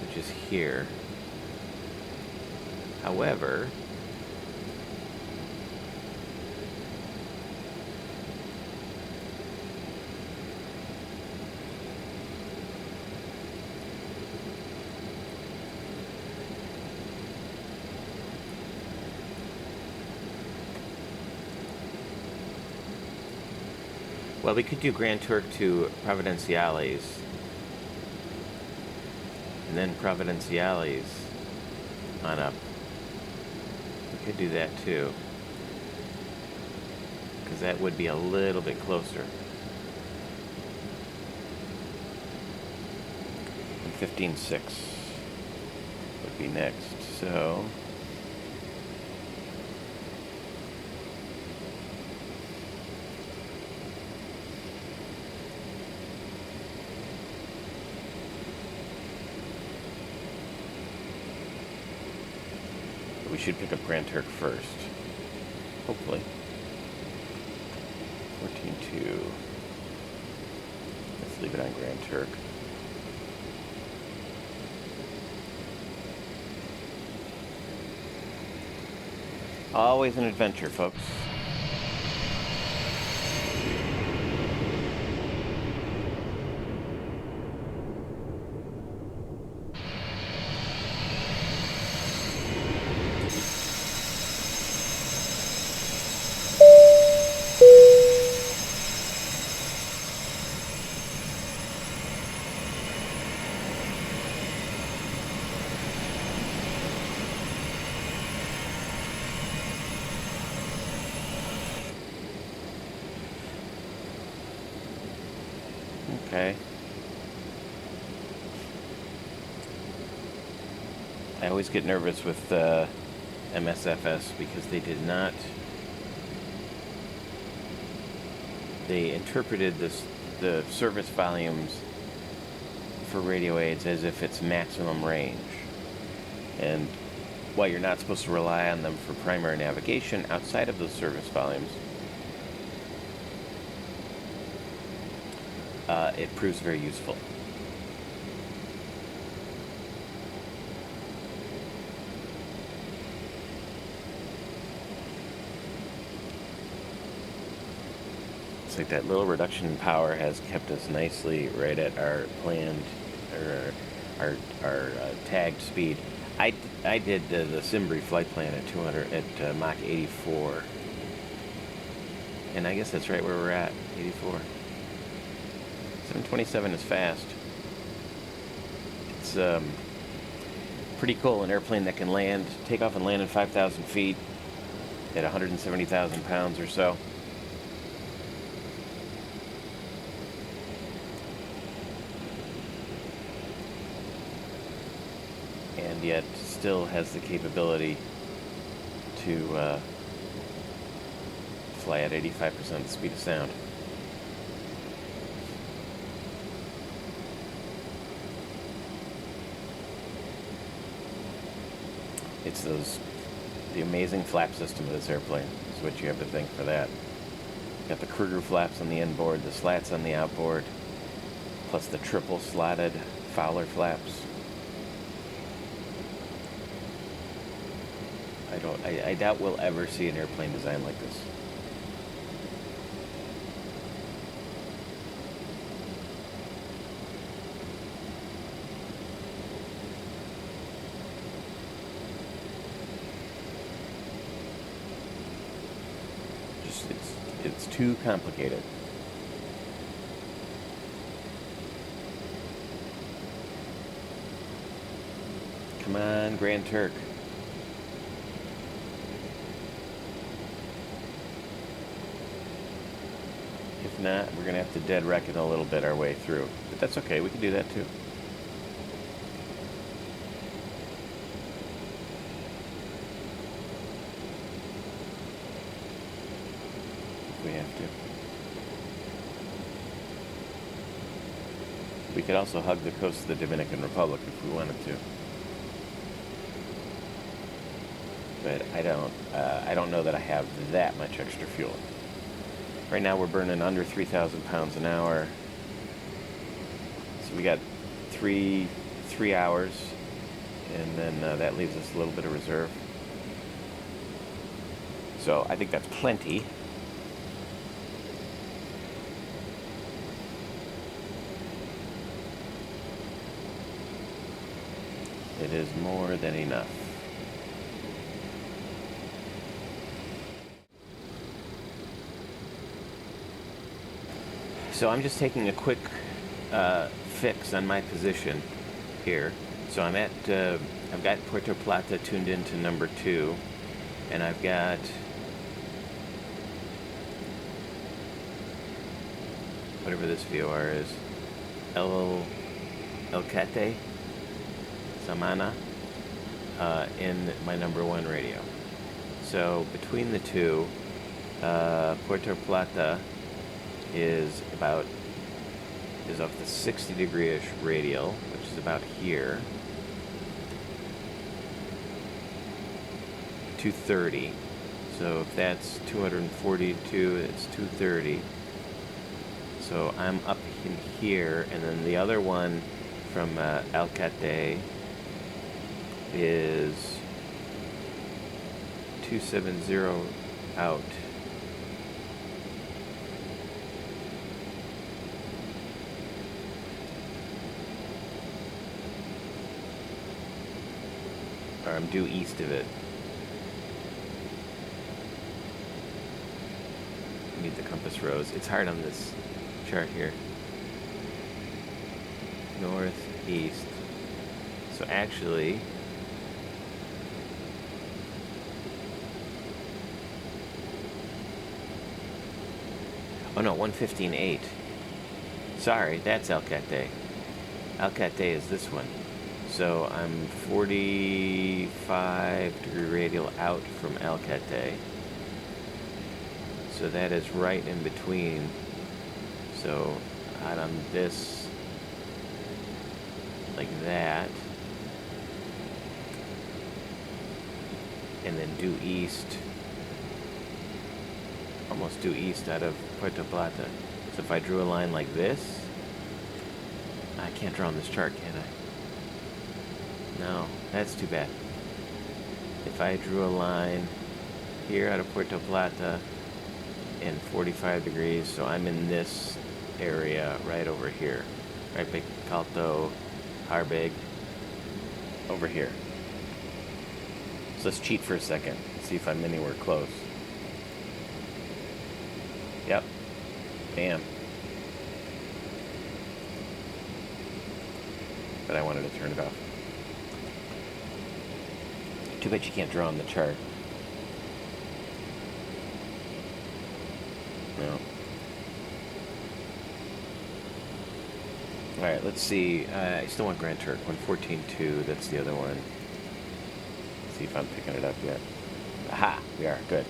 which is here. However, well, we could do Grand Turk to Providenciales, and then Providenciales on up. We could do that too, because that would be a little bit closer. And 15.6 would be next, so... we should pick up Grand Turk first. Hopefully. 14.2. Let's leave it on Grand Turk. Always an adventure, folks. Okay. I always get nervous with MSFS because they did not... They interpreted the service volumes for radio aids as if it's maximum range. And while you're not supposed to rely on them for primary navigation outside of those service volumes, it proves very useful. It's like that little reduction in power has kept us nicely right at our planned, or our tagged speed. I did the Simbri flight plan at 200 at Mach 84, and I guess that's right where we're at, 84. 727 is fast. It's pretty cool, an airplane that can take off and land at 5,000 feet at 170,000 pounds or so. And yet still has the capability to fly at 85% of the speed of sound. It's the amazing flap system of this airplane is what you have to thank for that. You got the Kruger flaps on the inboard, the slats on the outboard, plus the triple slotted Fowler flaps. I doubt we'll ever see an airplane designed like this. It's too complicated. Come on, Grand Turk. If not, we're gonna have to dead wreck it a little bit our way through. But that's okay, we can do that too. If we have to. We could also hug the coast of the Dominican Republic if we wanted to. But I don't know that I have that much extra fuel. Right now we're burning under 3,000 pounds an hour. So we got three hours, and then that leaves us a little bit of reserve. So I think that's plenty. It is more than enough. So I'm just taking a quick fix on my position here. So I'm at, I've got Puerto Plata tuned into number 2, and I've got whatever this VOR is, El Cate Samana in my number 1 radio. So between the two, Puerto Plata is off the 60 degree-ish radial, which is about here, 230. So if that's 242, it's 230. So I'm up in here, and then the other one from Alcate is 270 out. Or I'm due east of it. I need the compass rose. It's hard on this chart here. Northeast. So actually, oh no, 115.8. Sorry, that's Alcate. Alcate is this one. So I'm 45 degree radial out from Alcate. So that is right in between. So out on this, like that. And then due east, almost due east out of Puerto Plata. So if I drew a line like this, I can't draw on this chart, can I? No, that's too bad. If I drew a line here out of Puerto Plata in 45 degrees, so I'm in this area right over here. Right by Calto, Harbig, over here. So let's cheat for a second, see if I'm anywhere close. Yep. Bam. But I wanted to turn it off. Too bad you can't draw on the chart. No. Alright, let's see. I still want Grand Turk. 114.2, that's the other one. Let's see if I'm picking it up yet. Aha! We are. Good.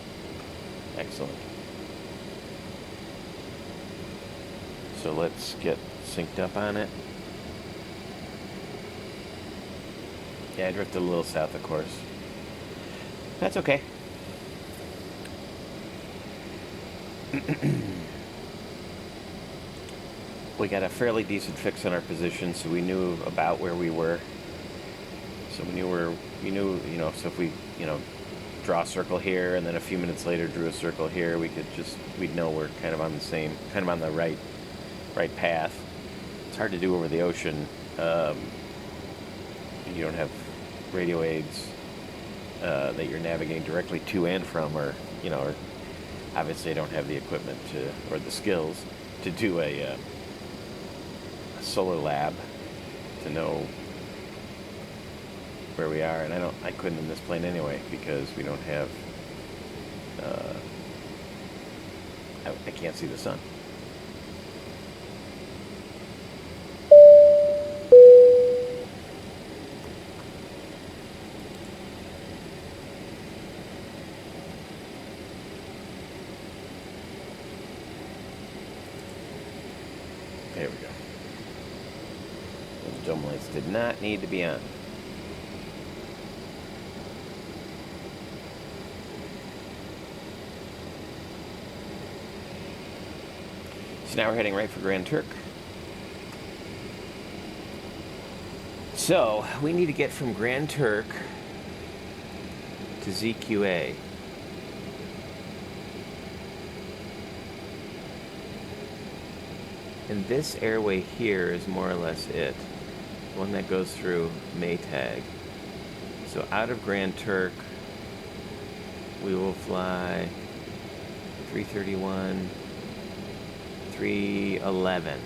Excellent. So let's get synced up on it. Yeah, I drifted a little south, of course. That's okay. We got a fairly decent fix on our position, so we knew about where we were. So we knew, so if we, draw a circle here, and then a few minutes later drew a circle here, we'd know we're kind of on the same, kind of on the right path. It's hard to do over the ocean. You don't have radio aids that you're navigating directly to and from, or obviously I don't have the equipment or the skills to do a solar lab to know where we are, and I couldn't in this plane anyway, because we don't have I can't see the sun. lights did not need to be on. So now we're heading right for Grand Turk. So we need to get from Grand Turk to ZQA. And this airway here is more or less it. One that goes through Maytag. So out of Grand Turk, we will fly 331, 311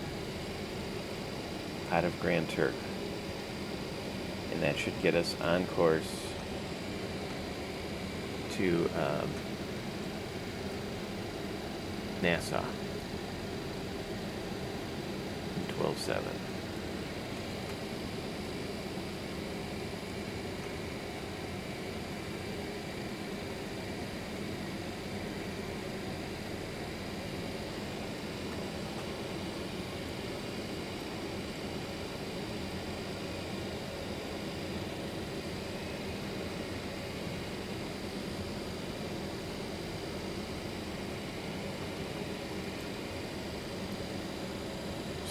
out of Grand Turk. And that should get us on course to Nassau. 12.7.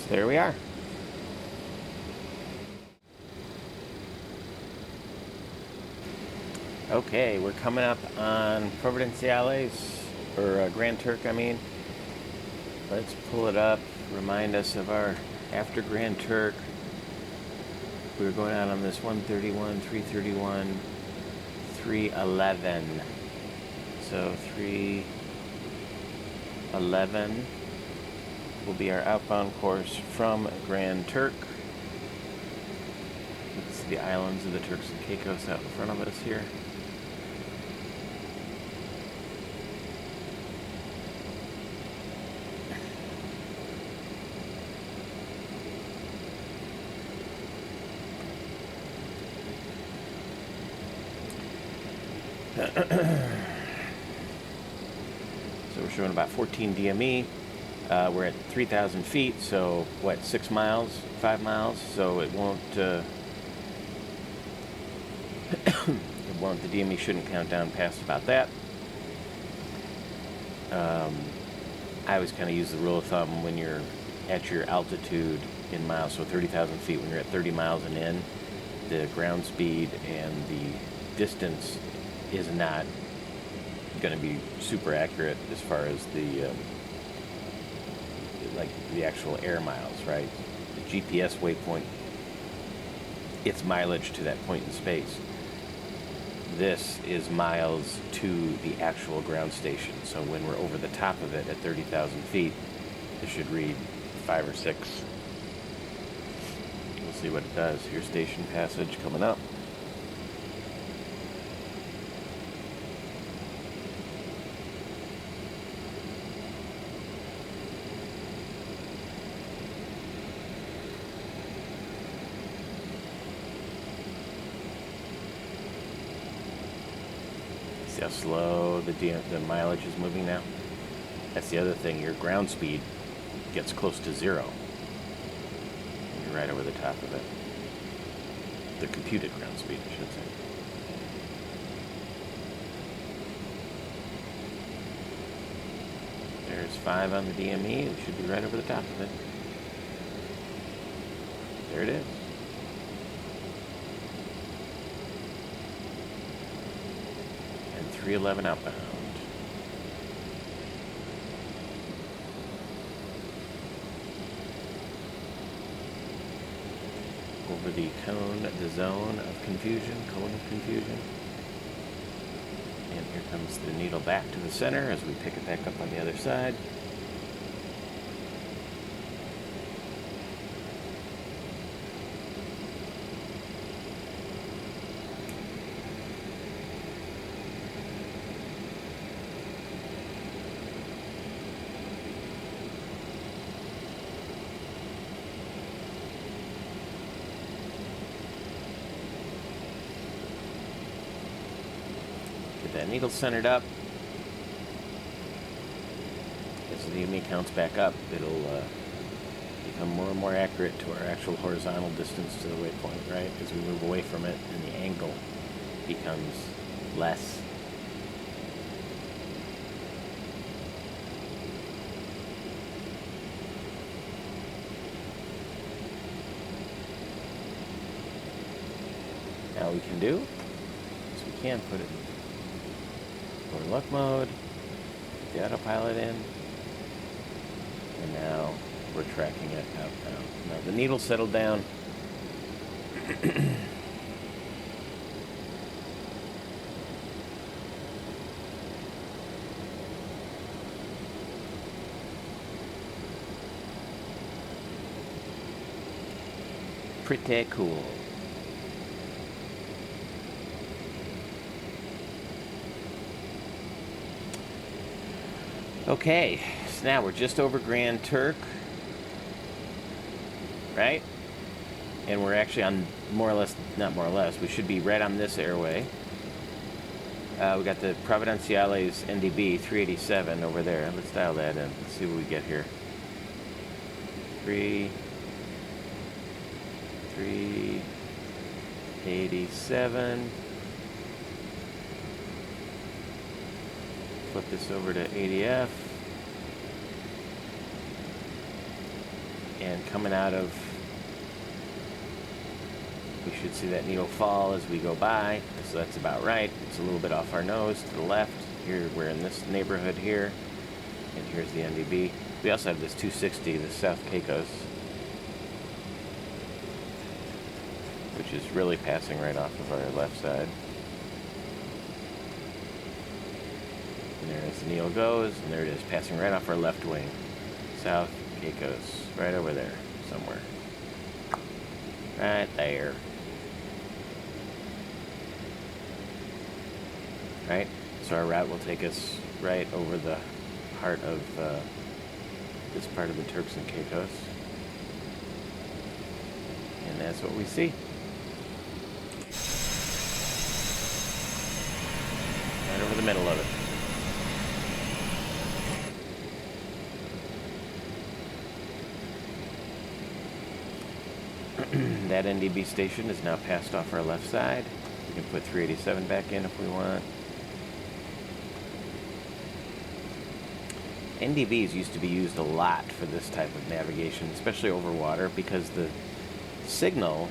There we are. Okay, we're coming up on Providenciales, or Grand Turk, I mean. Let's pull it up, remind us of our after Grand Turk. We were going out on this 131, 331, 311. So 311 will be our outbound course from Grand Turk. You can see the islands of the Turks and Caicos out in front of us here. So we're showing about 14 DME. We're at 3,000 feet, so what, 6 miles, 5 miles? So it won't, the DME shouldn't count down past about that. I always kind of use the rule of thumb when you're at your altitude in miles, so 30,000 feet, when you're at 30 miles and in, the ground speed and the distance is not going to be super accurate as far as the the actual air miles, right? The GPS waypoint, it's mileage to that point in space. This is miles to the actual ground station. So when we're over the top of it at 30,000 feet, it should read 5 or 6. We'll see what it does. Here's station passage coming up. See how slow the mileage is moving now? That's the other thing. Your ground speed gets close to 0. You're right over the top of it. The computed ground speed, I should say. There's 5 on the DME. We should be right over the top of it. There it is. And 311 outbound. Over the cone, the zone of confusion, cone of confusion. And here comes the needle back to the center as we pick it back up on the other side. That needle centered up. As the DME counts back up, it'll become more and more accurate to our actual horizontal distance to the waypoint, right? As we move away from it, and the angle becomes less. Now we can do is we can put it in forward look mode, put the autopilot in, and now we're tracking it out now. Now the needle settled down. Pretty cool. Okay, so now we're just over Grand Turk, right? And we're actually on more or less, not more or less, we should be right on this airway. We got the Providenciales NDB 387 over there. Let's dial that in. Let's see what we get here. 387. Flip this over to ADF. And coming out of, we should see that needle fall as we go by. So that's about right. It's a little bit off our nose to the left. Here we're in this neighborhood here. And here's the NDB. We also have this 260, the South Caicos, which is really passing right off of our left side. And there as the needle goes, and there it is, passing right off our left wing. South Caicos, right over there, somewhere. Right there. Right? So our route will take us right over the heart of this part of the Turks and Caicos. And that's what we see. Right over the middle of it. That NDB station is now passed off our left side. We can put 387 back in if we want. NDBs used to be used a lot for this type of navigation, especially over water, because the signal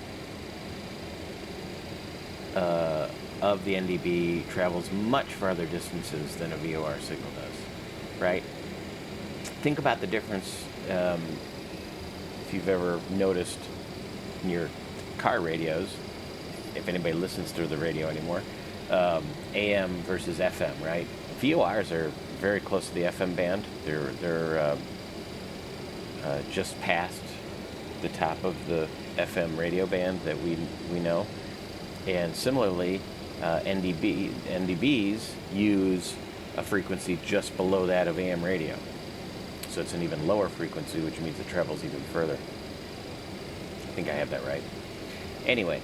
of the NDB travels much farther distances than a VOR signal does, right? Think about the difference, if you've ever noticed in your car radios, if anybody listens to the radio anymore, AM versus FM, right? VORs are very close to the FM band. They're just past the top of the FM radio band that we know. And similarly, NDBs use a frequency just below that of AM radio. So it's an even lower frequency, which means it travels even further. I think I have that right. Anyway,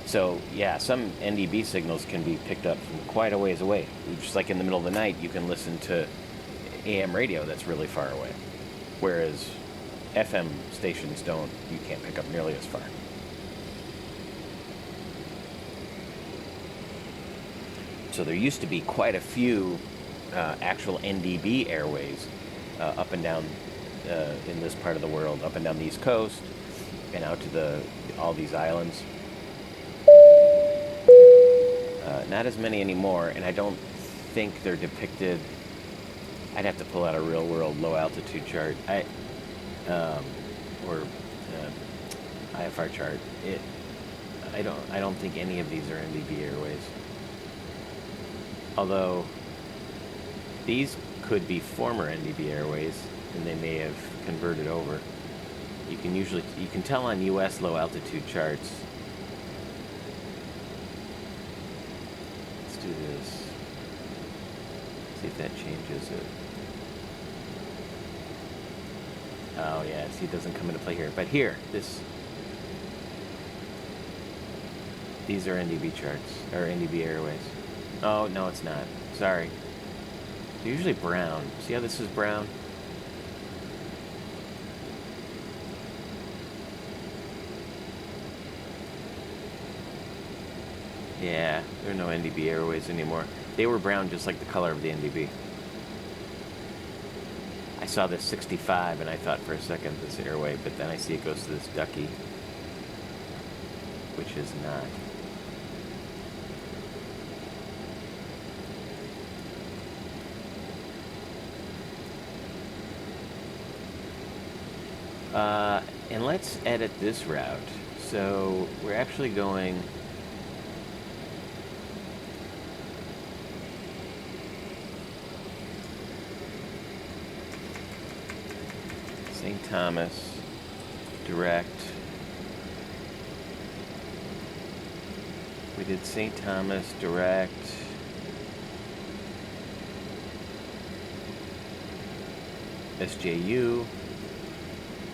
so yeah, some NDB signals can be picked up from quite a ways away. Just like in the middle of the night, you can listen to AM radio that's really far away. Whereas FM stations you can't pick up nearly as far. So there used to be quite a few actual NDB airways up and down in this part of the world, up and down the East Coast, and out to all these islands. Not as many anymore, and I don't think they're depicted. I'd have to pull out a real-world low-altitude chart, or IFR chart. I don't think any of these are NDB airways. Although these could be former NDB airways, and they may have converted over. You can tell on U.S. low-altitude charts. Let's do this. See if that changes it. Oh yeah, see, it doesn't come into play here. But here, these are NDB charts, or NDB airways. Oh, no, it's not. Sorry. They're usually brown. See how this is brown? Yeah, there are no NDB airways anymore. They were brown just like the color of the NDB. I saw this 65 and I thought for a second this airway, but then I see it goes to this ducky, which is not. And let's edit this route. So we're actually going St. Thomas, direct. We did St. Thomas, direct. SJU,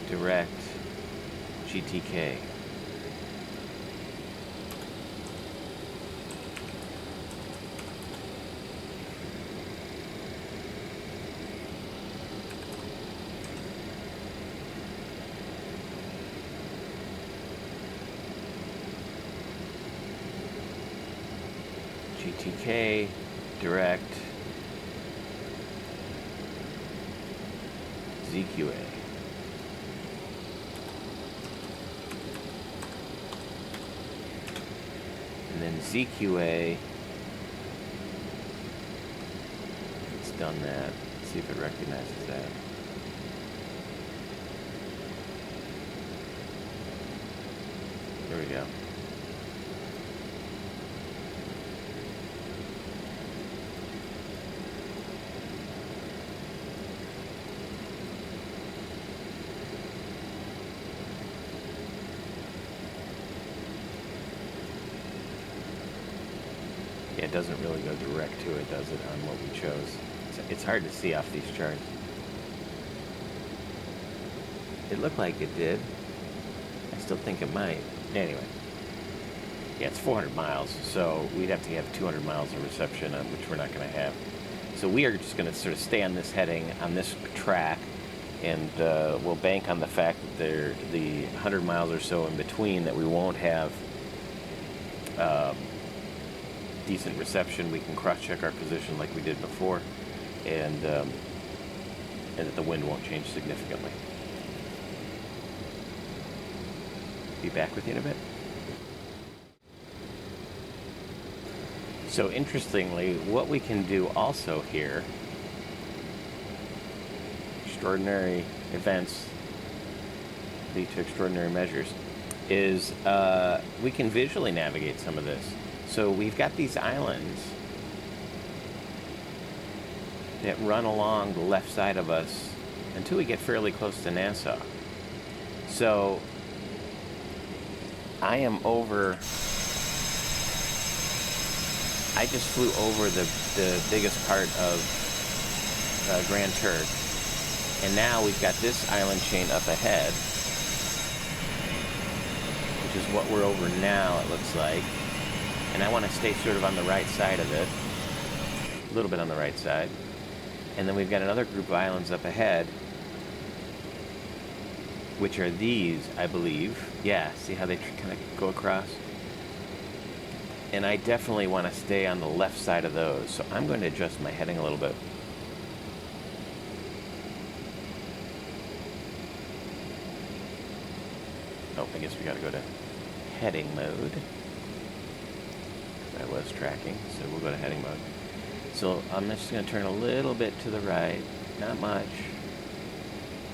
direct, GTK. GTK, direct, ZQA. And then ZQA, it's done that. Let's see if it recognizes that. There we go. Yeah, it doesn't really go direct to it, does it, on what we chose? It's hard to see off these charts. It looked like it did. I still think it might. Anyway. Yeah, it's 400 miles, so we'd have to have 200 miles of reception, which we're not going to have. So we are just going to sort of stay on this heading, on this track, and we'll bank on the fact that the 100 miles or so in between that we won't have decent reception. We can cross-check our position like we did before, and that the wind won't change significantly. Be back with you in a bit. So interestingly, what we can do also here, extraordinary events lead to extraordinary measures, is we can visually navigate some of this. So we've got these islands that run along the left side of us until we get fairly close to Nassau. So I just flew over the biggest part of Grand Turk, and now we've got this island chain up ahead, which is what we're over now, it looks like. And I want to stay sort of on the right side of it, a little bit on the right side. And then we've got another group of islands up ahead, which are these, I believe. Yeah, see how they kind of go across? And I definitely want to stay on the left side of those. So I'm going to adjust my heading a little bit. Oh, I guess we got to go to heading mode. I was tracking, so we'll go to heading mode. So I'm just going to turn a little bit to the right, not much,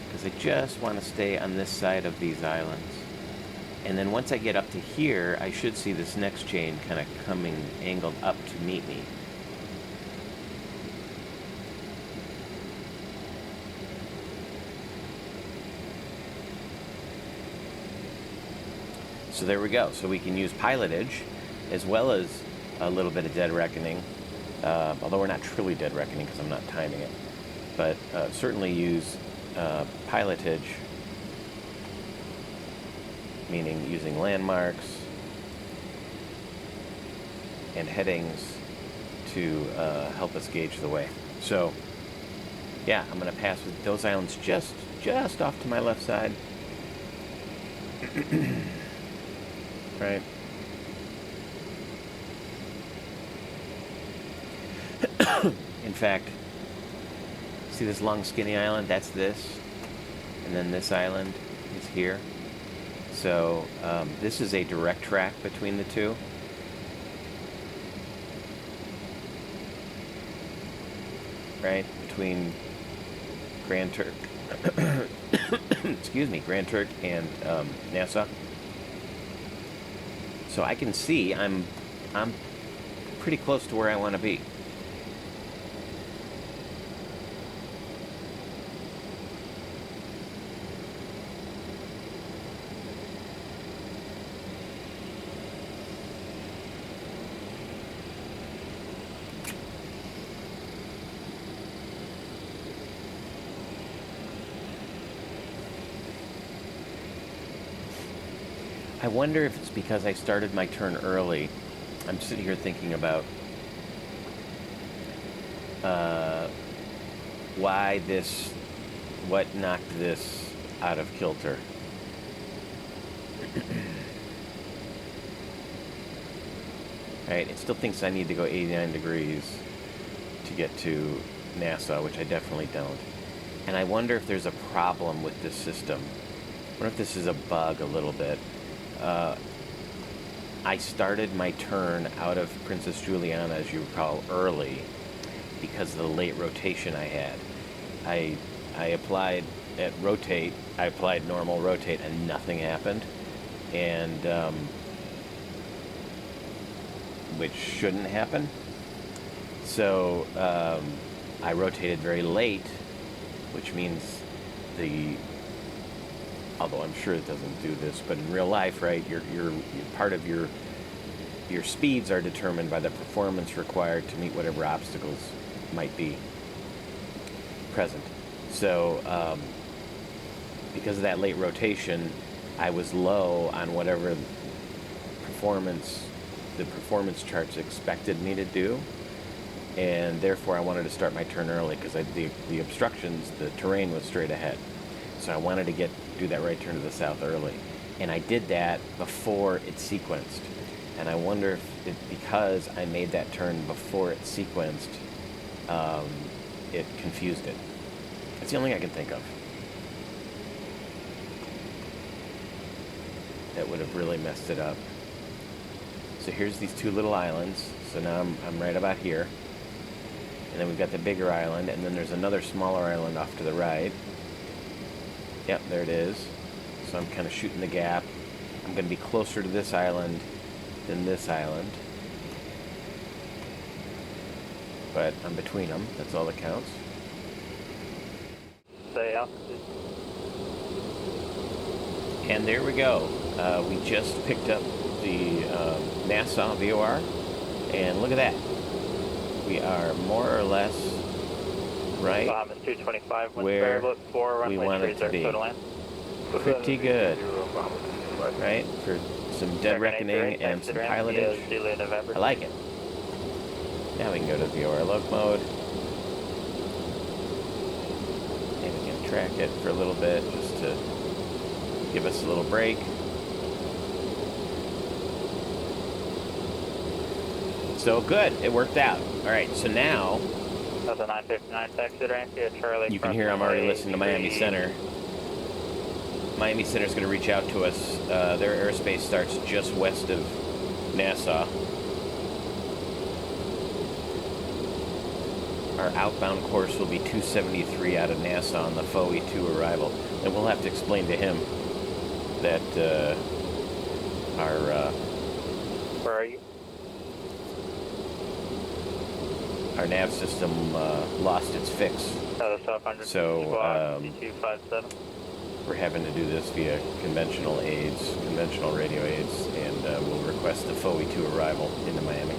because I just want to stay on this side of these islands. And then once I get up to here, I should see this next chain kind of coming angled up to meet me. So there we go. So we can use pilotage as well as a little bit of dead reckoning, although we're not truly dead reckoning because I'm not timing it, but certainly use pilotage, meaning using landmarks and headings to help us gauge the way. So yeah, I'm going to pass with those islands just off to my left side. Right. In fact, see this long skinny island? That's this. And then this island is here. So this is a direct track between the two. Right? Between Grand Turk. Excuse me, Grand Turk and Nassau. So I can see I'm pretty close to where I want to be. I wonder if it's because I started my turn early. I'm sitting here thinking about why this, what knocked this out of kilter. Right, it still thinks I need to go 89 degrees to get to Nassau, which I definitely don't. And I wonder if there's a problem with this system. I wonder if this is a bug a little bit. I started my turn out of Princess Juliana, as you recall, early because of the late rotation I had. I applied at rotate, I applied normal rotate, and nothing happened. And which shouldn't happen. So I rotated very late, which means although I'm sure it doesn't do this, but in real life, right, you're part of your speeds are determined by the performance required to meet whatever obstacles might be present. So because of that late rotation, I was low on whatever the performance charts expected me to do, and therefore I wanted to start my turn early because the obstructions, the terrain was straight ahead. So I wanted to do that right turn to the south early. And I did that before it sequenced. And I wonder if because I made that turn before it sequenced, it confused it. That's the only thing I can think of. That would have really messed it up. So here's these two little islands. So now I'm right about here. And then we've got the bigger island, and then there's another smaller island off to the right. Yep, there it is. So I'm kind of shooting the gap. I'm going to be closer to this island than this island. But I'm between them. That's all that counts. Stay altitude. And there we go. We just picked up the Nassau VOR. And look at that. We are more or less right Bahamas 225, where we want it to be. Pretty good, right? For some dead reckoning and some pilotage. I like it. Now we can go to VOR loc mode. And we can track it for a little bit just to give us a little break. So good, it worked out. All right, so now that's a 959 exit ramp here, Charlie. You can hear I'm already listening to Miami Center. Miami Center is going to reach out to us. Their airspace starts just west of Nassau. Our outbound course will be 273 out of Nassau on the FOE 2 arrival. And we'll have to explain to him that where are you? Our nav system lost its fix. So we're having to do this via conventional aids, conventional radio aids, and we'll request the FOE 2 arrival into Miami.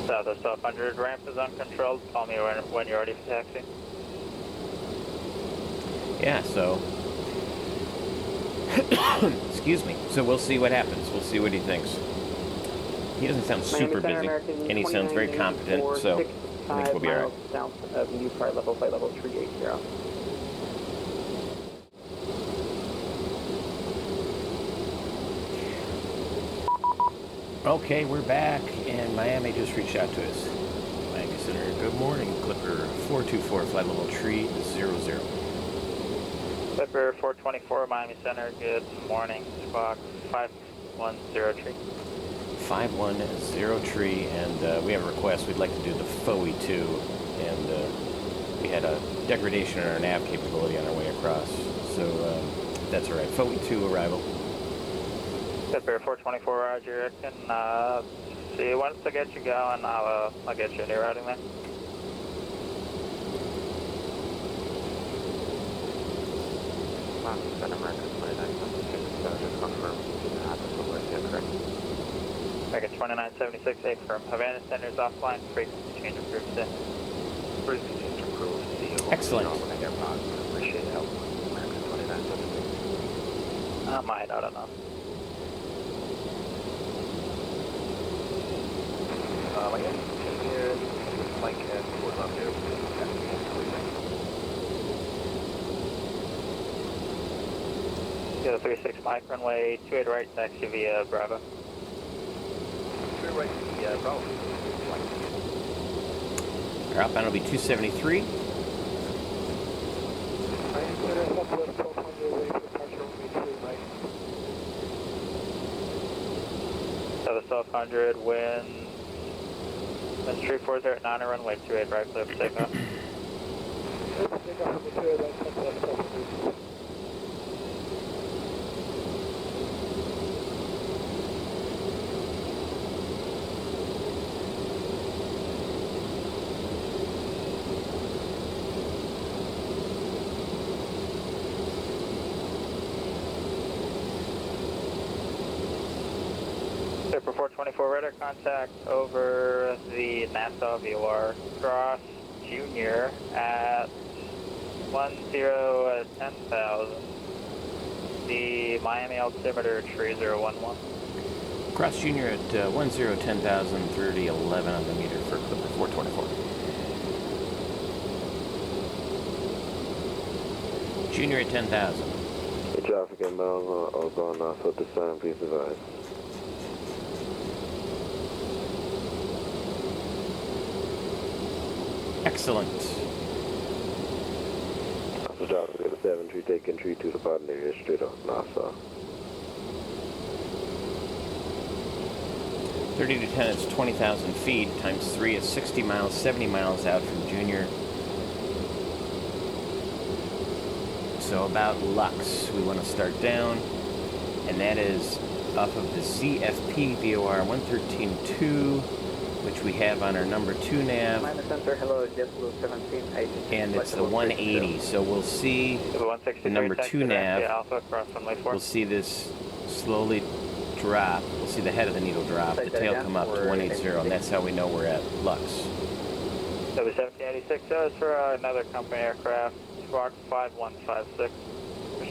Southwest 1200 ramp is uncontrolled. Call me when you're ready for taxi. Yeah, so excuse me. So we'll see what happens. We'll see what he thinks. He doesn't sound super busy, and he sounds very competent, so I think we'll be all right. South of New Flight Level 380. Okay, we're back, and Miami just reached out to us. Miami Center, good morning. Clipper 424, flight level tree 00. Clipper 424, Miami Center, good morning. Squawk 510 tree. 510 tree, and we have a request. We'd like to do the FOE 2, and we had a degradation in our nav capability on our way across, so that's all right. FOE 2 arrival. Clipper 424, roger. I can see once I get you going, I'll get you a new routing there. Packet 2976, A firm. Havana Center's offline, frequency change approved today. Frequency change approved. Excellent. Appreciate help. American 2976. I don't know. I guess here, Mike has was up here. Go 36 Mike, runway 28 right, taxi via Bravo. 2 right, Bravo. Our outbound will be 273. So the 1200 winds. That's 340 at 9 runway 28 right, clear for takeoff. Clipper 424 radar contact over the Nassau VOR cross Junior at 10,000. The Miami altimeter tree 011. Cross Junior at 10,000, 3011 on the meter for Clipper 424. Junior at 10,000. The traffic inbound on Nassau this time, please advise. Excellent. Nassau traffic at 7 tree, taking tree to the bottom area straight off Nassau. 30 to 10 is 20,000 feet, times 3 is 60 miles, 70 miles out from Junior. So about Lux, we want to start down, and that is off of the CFP VOR 113.2, which we have on our number 2 nav, Miami Center, hello, JetBlue 1780. and it's the 180, so we'll see the number 2 nav, Alpha, cross runway 4. we'll see this slowly drop, we'll see the head of the needle drop, the tail come up to 180, and that's how we know we're at Lux. W1786, that was for another company aircraft, Squawk 5156,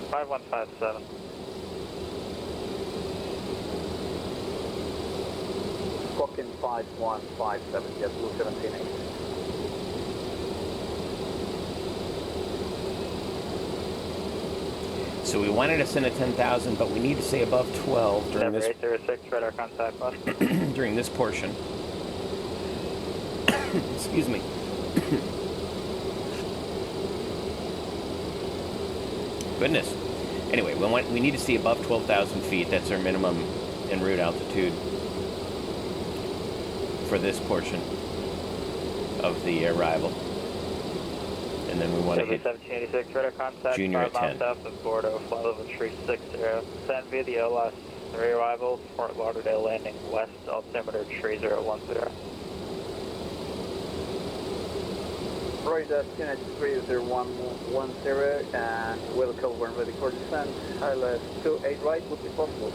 5157. Squawk in 5157, JetBlue 1780. So we wanted to send a 10,000, but we need to stay above 12 during this 806, radar contact bus. during this portion. Excuse me. Goodness. Anyway, we need to see above 12,000 feet. That's our minimum en route altitude for this portion of the arrival. And then we want to hit 1786, radar contact. Junior at 10. South of Bordeaux, flight level 360. Send via the OLS 3 arrival, Fort Lauderdale landing west, altimeter 3010. Right, unit 30110, and welcome when ready for descent. ILS 28 right would be possible.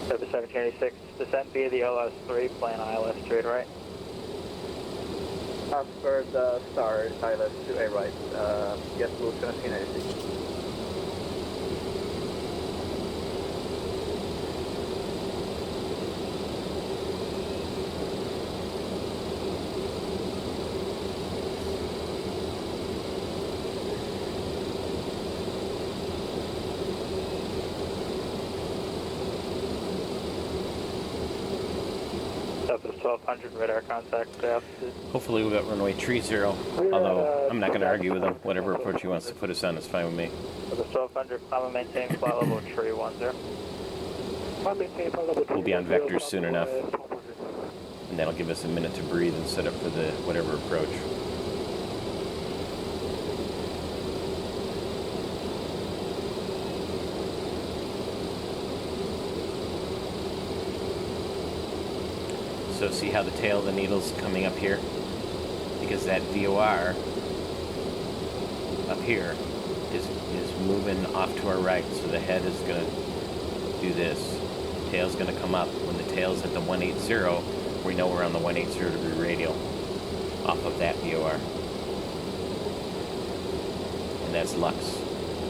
1786, descent via the OLS 3, plane ILS straight right. As per the star, ILS 28 right, JetBlue 1786. Southwest 1200, radar contact altitude. Hopefully we got runway 30, although I'm not going to argue with him. Whatever approach he wants to put us on is fine with me. Southwest 1200, climb and maintain flight level 310. We'll be on vectors soon enough, and that'll give us a minute to breathe and set up for the whatever approach. So see how the tail of the needle's coming up here? Because that VOR up here is moving off to our right, so the head is going to do this. Tail's going to come up. When the tail's at the 180, we know we're on the 180 degree radial off of that VOR. And that's Lux.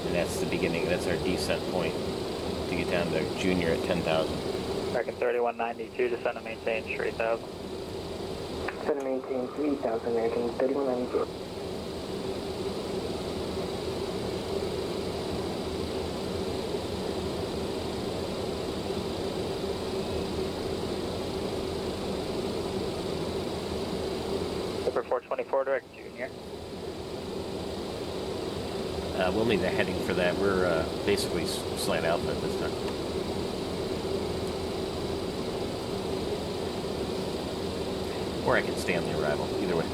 And that's the beginning, that's our descent point to get down to Junior at 10,000. American 3192, descend and maintain 3000. Descend and maintain 3000, American 3192. Clipper 424, direct Junior. We'll need a heading for that. We're basically slant alpha at this time. Or I can stay on the arrival, either way.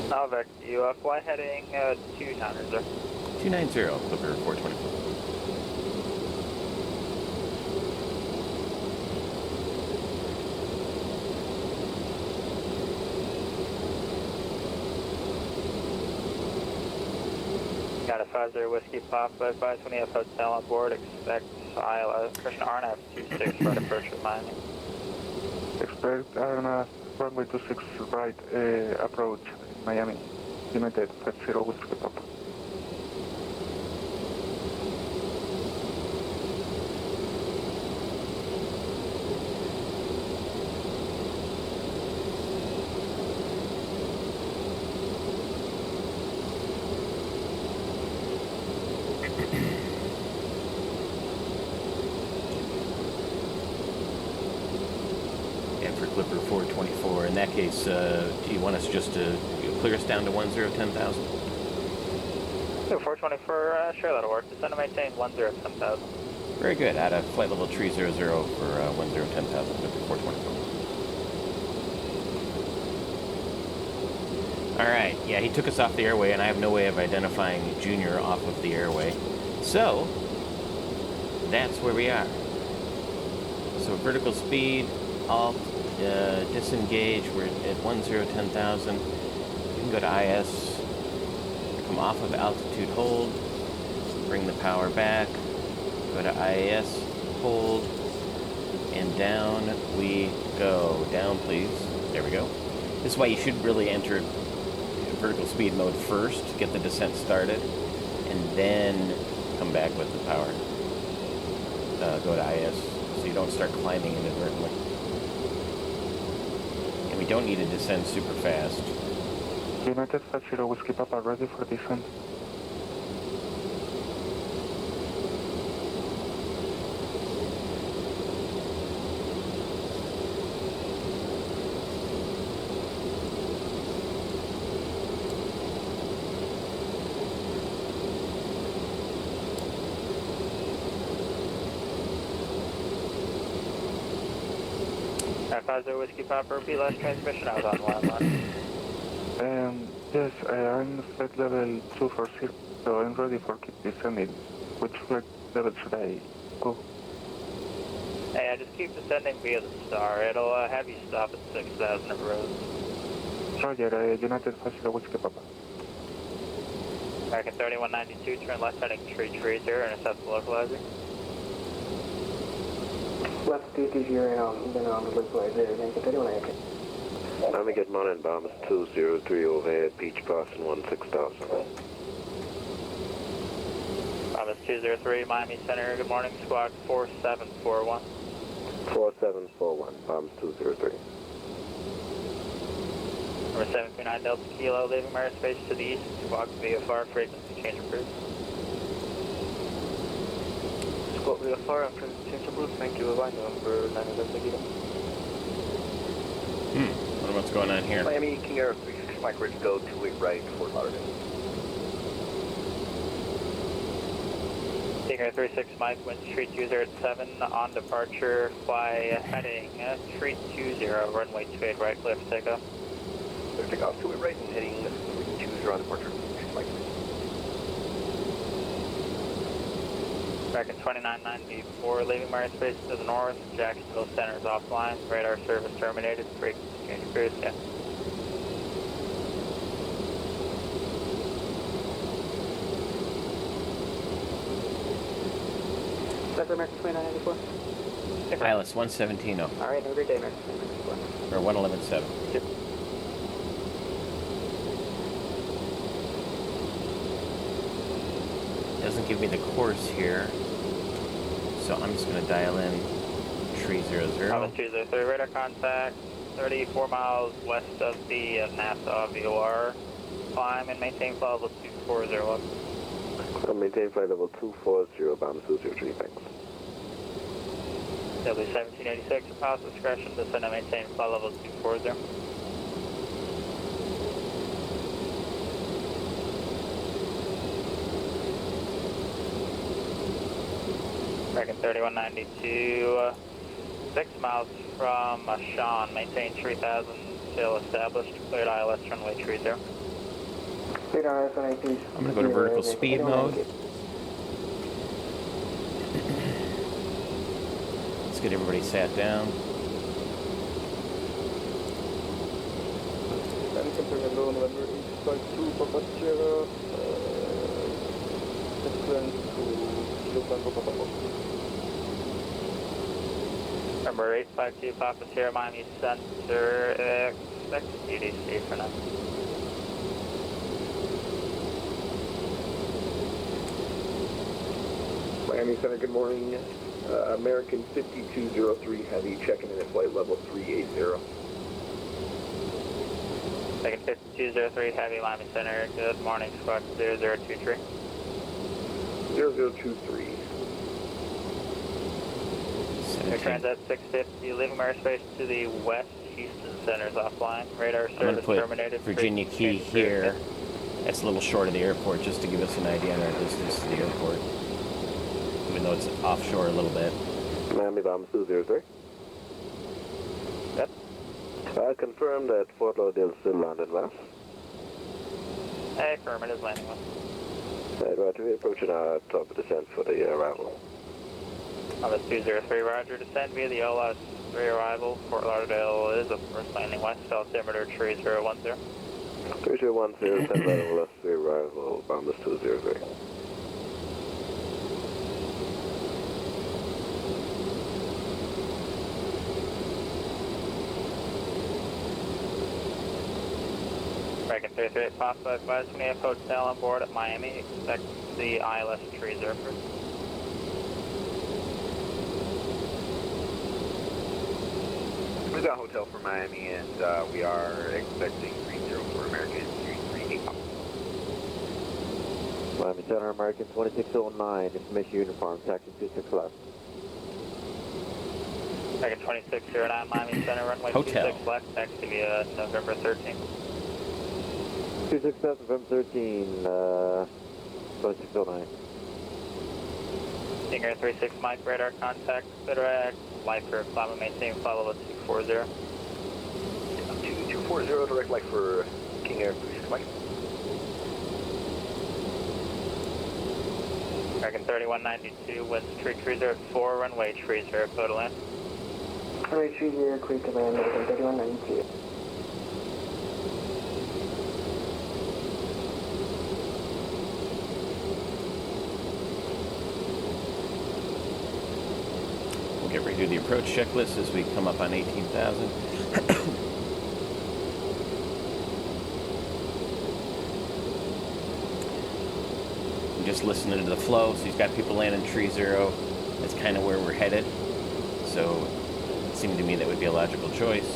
Novak, you fly heading 290, sir. 290, Clipper 424. Got a 50 Whiskey Pop, advise when you have hotel on board, expect Christian RNAV 26 for approach with Miami. Expect RNAV runway 26 right approach Miami. United 50 Whiskey Pop. Clipper 424. In that case, do you want us just to clear us down to 10,000? So 424, sure, that'll work. Descend and maintain 10,000. Very good. Out of flight level 300 for 10,000, Clipper 424. All right. Yeah, he took us off the airway, and I have no way of identifying Junior off of the airway. So that's where we are. So vertical speed, alt. Disengage, we're at 10,000. You can go to IS, come off of altitude, hold, bring the power back, go to IAS, hold, and down we go. Down, please. There we go. This is why you should really enter vertical speed mode first, get the descent started, and then come back with the power. Go to IS, so you don't start climbing inadvertently. We don't need to descend super fast. United 50 Whiskey Papa ready for descent. Pfizer Whiskey Papa, repeat last transmission, I was on landline. Yes, I'm flight level 240, so I'm ready for keep descending. Which flight level should I go? Hey, just keep descending via the star. It'll have you stop at 6,000 of roads. Roger, United 50 Whiskey Papa. American 3192, turn left heading 330, intercept the localizer. Left 220 and then on the localizer, American 3192. Let me get Maarten Bombers 203 overhead, Beach Boston 16,000. Bombers 203, Miami Center, good morning, squawk 4741. 4741, Bombers 203. Number 729 Delta Kilo, leaving airspace to the east, squawk VFR, frequency change approved. What we are far and changeable, thank you, line number 911 again. Wonder what's going on here. Miami, King Air 36 Mike, ready to go, 28 right, Fort Lauderdale. King Air 36 Mike, wind street 207 on departure, fly heading 320, runway 28 right, clear for takeoff. Clear for takeoff, 28 right and heading 320 on departure, 36 Mike. American 2994, leaving Murray Space to the north, Jacksonville Center is offline, radar service terminated, frequency change cruise, yeah. That's American 2994. Pilot's 117.0. Alright, have a great day, American 2994. Or 111.7. Yep. Doesn't give me the course here, so I'm just going to dial in 300. Pilot 203, radar contact, 34 miles west of the Nassau VOR. Climb and maintain flight level 2401. I'll maintain flight level 240, bound 203, thanks. W1786, pilot's discretion, descend and maintain flight level 240. American 3192, 6 miles from Sean, maintain 3000, sail established, cleared ILS runway 30. I'm going to go to vertical speed mode. Let's get everybody sat down. Number 852, Papa Sierra, Miami Center, expect UDC for now. Miami Center, good morning. American 5203 Heavy, checking in at flight level 380. Second 5203 Heavy, Miami Center, good morning, squawk 0023. 0023. Air Transat 650, leaving airspace to the west, Houston Center's offline. Radar I'm going to service put terminated. Virginia Key here. That's a little short of the airport, just to give us an idea on our distance to the airport. Even though it's offshore a little bit. Miami bound 203. Yep. I confirm that Fort Lauderdale still landed well. Hey, Kermit is landing well. Roger, we're approaching our top of descent for the arrival. Thomas 203, roger, descend via the LS 3 arrival. Fort Lauderdale is of course landing west, altimeter 3010. 3010, send right over left 3 arrival, bound 203. American 338 Papa, advise when you have hotel on board at Miami, expect the ILS 30. We got a hotel for Miami, and we are expecting 30 for American 338 Papa. Miami Center, American 2609, information uniform, taxi 26 left. American 2609, Miami Center, runway Hotel. 26 left, taxi via November 13. 26 left, November 13, 2609. Stinger 36 Mike, radar contact, Federac, lifer, climb and maintain, follow at 240. 240, direct light for King Air 36 Mike. American 3192, wind street 304, runway 30, total in. Runway 30, clear command, American 3192. We'll get ready to do the approach checklist as we come up on 18,000. I'm just listening to the flow, so he's got people landing 30. That's kind of where we're headed. So it seemed to me that would be a logical choice.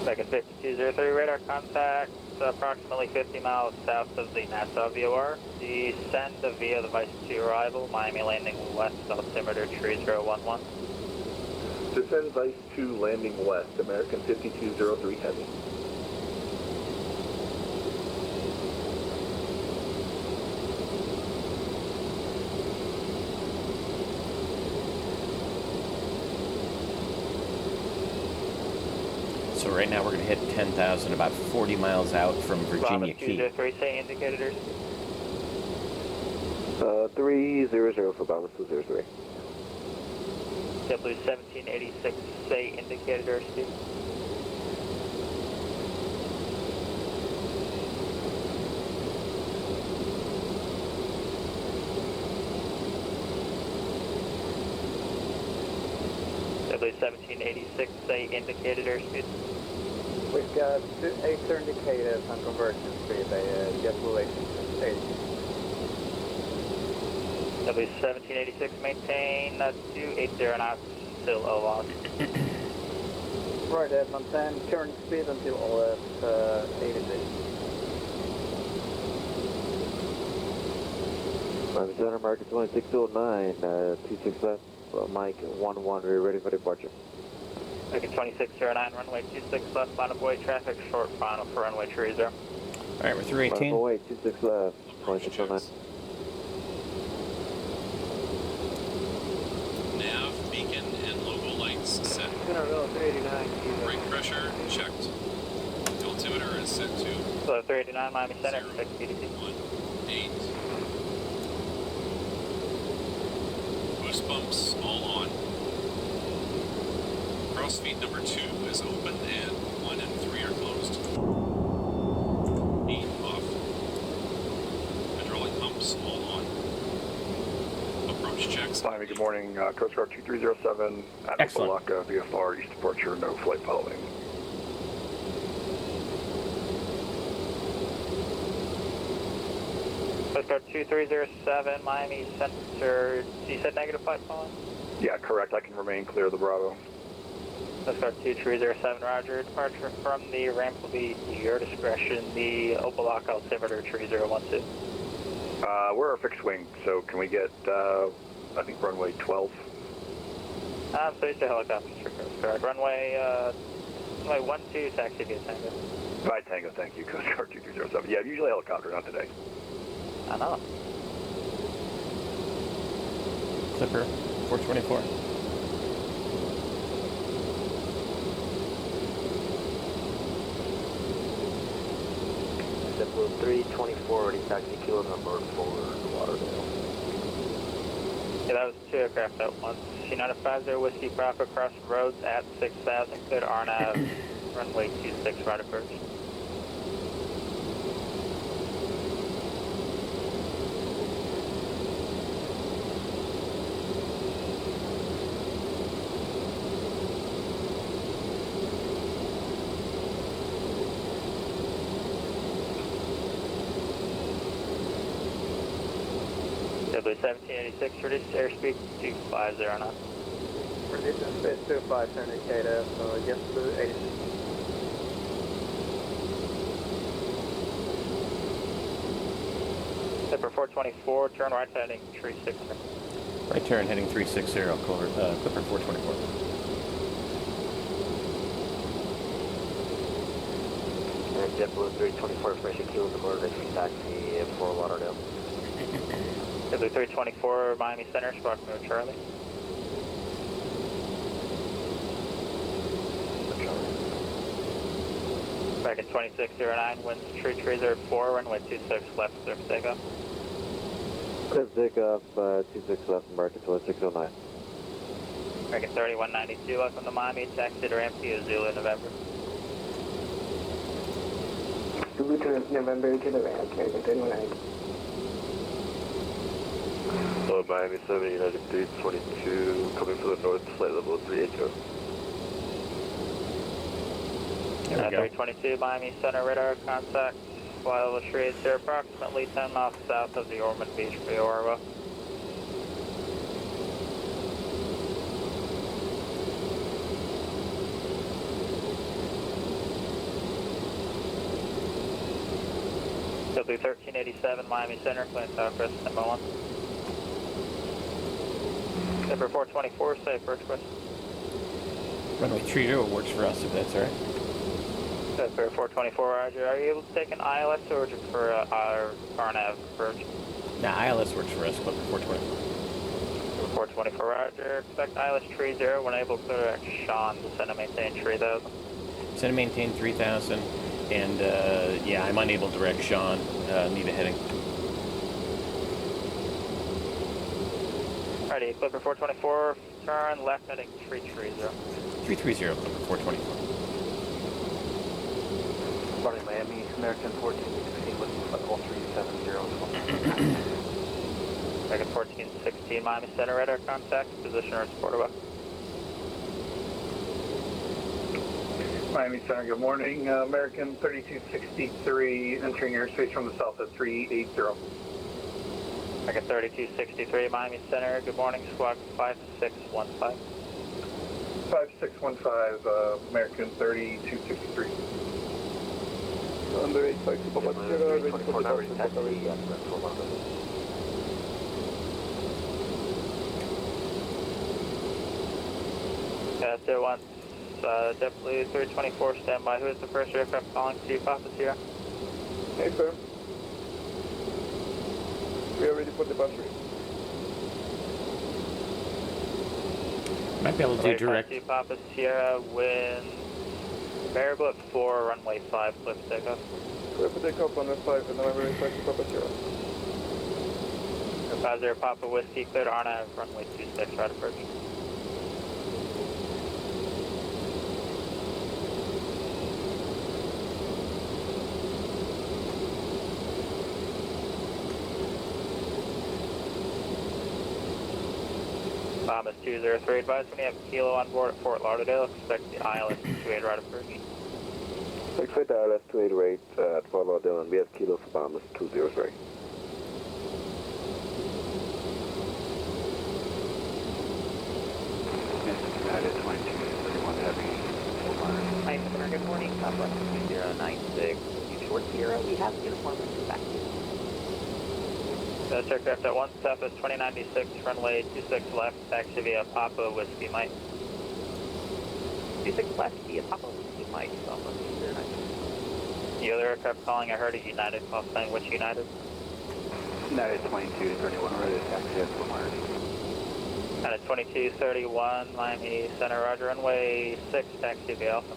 Second 5203, radar contact, approximately 50 miles south of the Nassau VOR. Descend via the Vice 2 arrival, Miami landing west, altimeter 3011. Descend Vice 2 landing west, American 5203 Heavy. So right now we're going to hit 10,000 about 40 miles out from Virginia Key. 203, say indicator. 300 for Bravo 203. JetBlue 1786, say indicated airspeed. JetBlue 1786, say indicated airspeed. We've got 28 indicators on conversion speed, JetBlue 8. W1786, maintain 280 knots, still OLOG. Right, maintain current speed until OS 86. Center Market 2609, 26 left, Mike 11, we're ready for departure. American 2609, runway 26 left, line of way traffic, short final for runway 30. All right, we're through 18. Runway 26 left, 2609. Nav, beacon, and logo lights set. Brake pressure checked. Altimeter is set to So 389 Miami Center, 6 PDC. 18. Boost pumps all on. Cross feed number 2 is open and 1 and 3 are closed. 8 off. Hydraulic pumps all on. Approach checks. Miami, good morning. Coast Guard 2307 at Excellent. Opelika, VFR, east departure, no flight following. Coast Guard 2307 Miami Center, you said negative flight following? Yeah, correct. I can remain clear of the Bravo. Coast Guard 2307, roger. Departure from the ramp will be your discretion. The Opelika altimeter 3012. We're a fixed wing, so can we get, I think, runway 12? So it's a helicopter for Coast Guard. Runway 12, taxi via Tango. Right, Tango, thank you. Coast Guard 2307. Yeah, usually helicopter, not today. I know. Clipper 424. JetBlue 324, ready taxi kilo number 4, Lauderdale. Yeah, that was 2 aircraft at once. United 50 Whiskey Bravo across the roads at 6,000. Cleared RNAV, runway 26, right approach. W1786, reduce airspeed 250 knots. Reducing speed 25 indicator, so JetBlue 86. Clipper 424, turn right heading 360. Right turn heading 360, Clipper 424. JetBlue 324, information kilo number, ready taxi 4, Lauderdale. W324 Miami Center, Spark Move Charlie. American 2609, winds 330 runway 26 left, surface takeoff. Surface takeoff, 26 left, American 2609. American 3192, welcome to Miami, taxi to ramp to Zulu November. Zulu to November to the ramp, American 3192. Hello, Miami 7, United 322, coming for the north, flight level 380. There we go. 322 Miami Center, radar contact, fly level 380, approximately 10 miles south of the Ormond Beach VOR. Quickly 1387 Miami Center, clear Southwest MO1. Clipper 424, safe first question. Runway 30 works for us if that's all right. Clipper 424, roger. Are you able to take an ILS or would you prefer our RNAV approach? Nah, ILS works for us, Clipper 424. 424, roger. Expect ILS 30 when able to clear direct Sean, descend and maintain 3000. Send and maintain 3000, and yeah, I'm unable to direct Sean. Need a heading. Alrighty, Clipper 424, turn left heading 330. 330, Clipper 424. Starting Miami, American 1416, looking for all 370. American 1416, Miami Center, radar contact, position or support above. Miami Center, good morning. American 3263, entering airspace from the south at 380. American 3263, Miami Center, good morning, squawk 5615. 5615, American 3263. Under 852, Papa Sierra, ready for departure, Papa Sierra. There once, definitely 324, standby. Who is the first aircraft calling to Papa Sierra? Hey, sir. We are ready for departure. Might be able to do direct. To Papa Sierra, wind variable at 4, runway 5, clear for takeoff. Clear for takeoff, runway 5, and November 85 to Papa Sierra. 50 Papa Whiskey, clear to RNAV, runway 26, right approach. Thomas 203, advise when you have Kilo on board at Fort Lauderdale, expect the ILS 28 right approach. Expect ILS 288 at Fort Lauderdale, and we have Kilo for Bahamas 203. United 2231 Heavy. Hi, Center, good morning. Papa 2096, Short Sierra, we have uniform back. Aircraft at 1 Southwest 2096, runway 26 left, taxi via Papa Whiskey Mike. 26 left via Papa Whiskey Mike, Southwest 209. The other aircraft calling, I heard a United call saying which United? United 2231, ready to taxi at Fort Myers. United 2231, Miami Center, roger, runway 6, taxi via Alpha.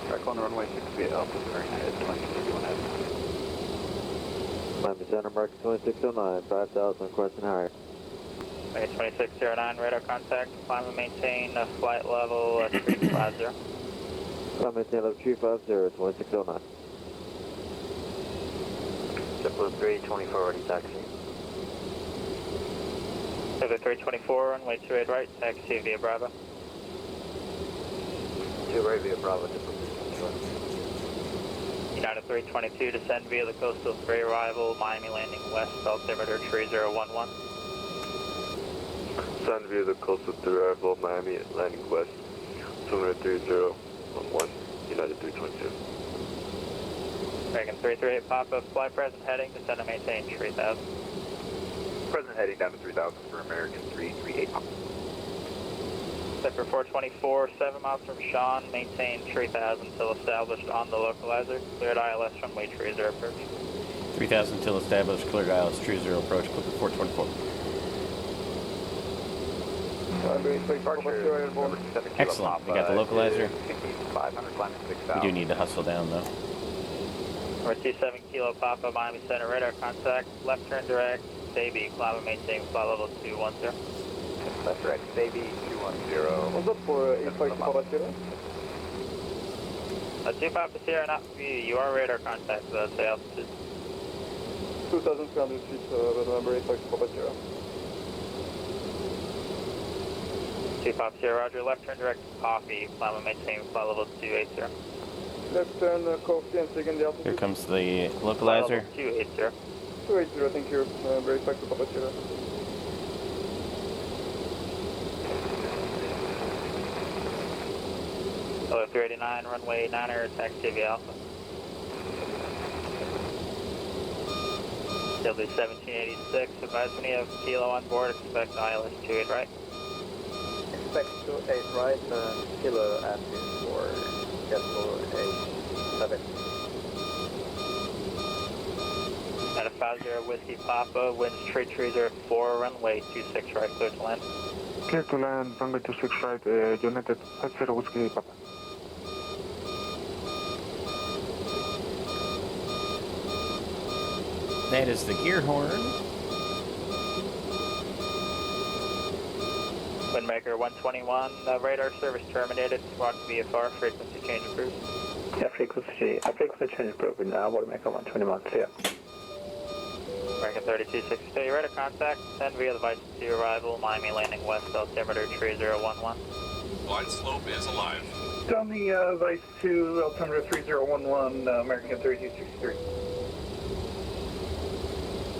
Back on the runway 6 via Alpha, United 2231 Heavy. Miami Center, American 2609, 5000, question higher. American 2609, radar contact, climb and maintain flight level 350. Climb and maintain level 350, 2609. JetBlue 324, ready taxi. JetBlue 324, runway 28 right, taxi via Bravo. 2 right via Bravo, JetBlue 324. United 322, descend via the coastal 3 arrival, Miami landing west, altimeter 3011. Descend via the coastal 3 arrival, Miami landing west, altimeter 3011, United 322. American 338, Papa, fly present heading, descend and maintain 3000. Present heading down to 3000 for American 338. Sector 424, 7 miles from Sean, maintain 3000 until established on the localizer. Cleared ILS runway 30 approach. 3000 till established, cleared ILS 30 approach, Clipper 424. Excellent, we got the localizer. 500 climbing 6000. We do need to hustle down though. We're 27 Kilo Papa, Miami Center, radar contact, left turn direct, Baby, climb and maintain flight level 210. Left direct, Baby 210. What's up for 85 to Papa Sierra? 2 Papa Sierra, not for you. You are radar contact, say altitude. 2,300 feet, November 85 to Papa Sierra. 2 Papa Sierra, roger, left turn direct Coffee, climb and maintain flight level 280. Left turn Coffee and second the altitude. Here comes the Flight localizer. level 280. 280, thank you. November 85 to Papa Sierra. Hello 389, runway 9er, taxi via Alpha. W1786, advise when you have Kilo on board, expect ILS 28 right. Expect 28 right, Kilo at is for Castle 87. At a 50 Whiskey Papa, winds 3304, runway 26 right, clear to land. Clear to land, runway 26 right, United 50 Whiskey Papa. That is the gear horn. Windmaker 121, radar service terminated, squawk VFR, frequency change approved. Yeah, frequency change approved, Windmaker 121, see ya. American 3262, radar contact, send via the Vice 2 arrival, Miami landing west, altimeter 3011. Glide slope is alive. On the Vice 2, altimeter 3011, American 3263.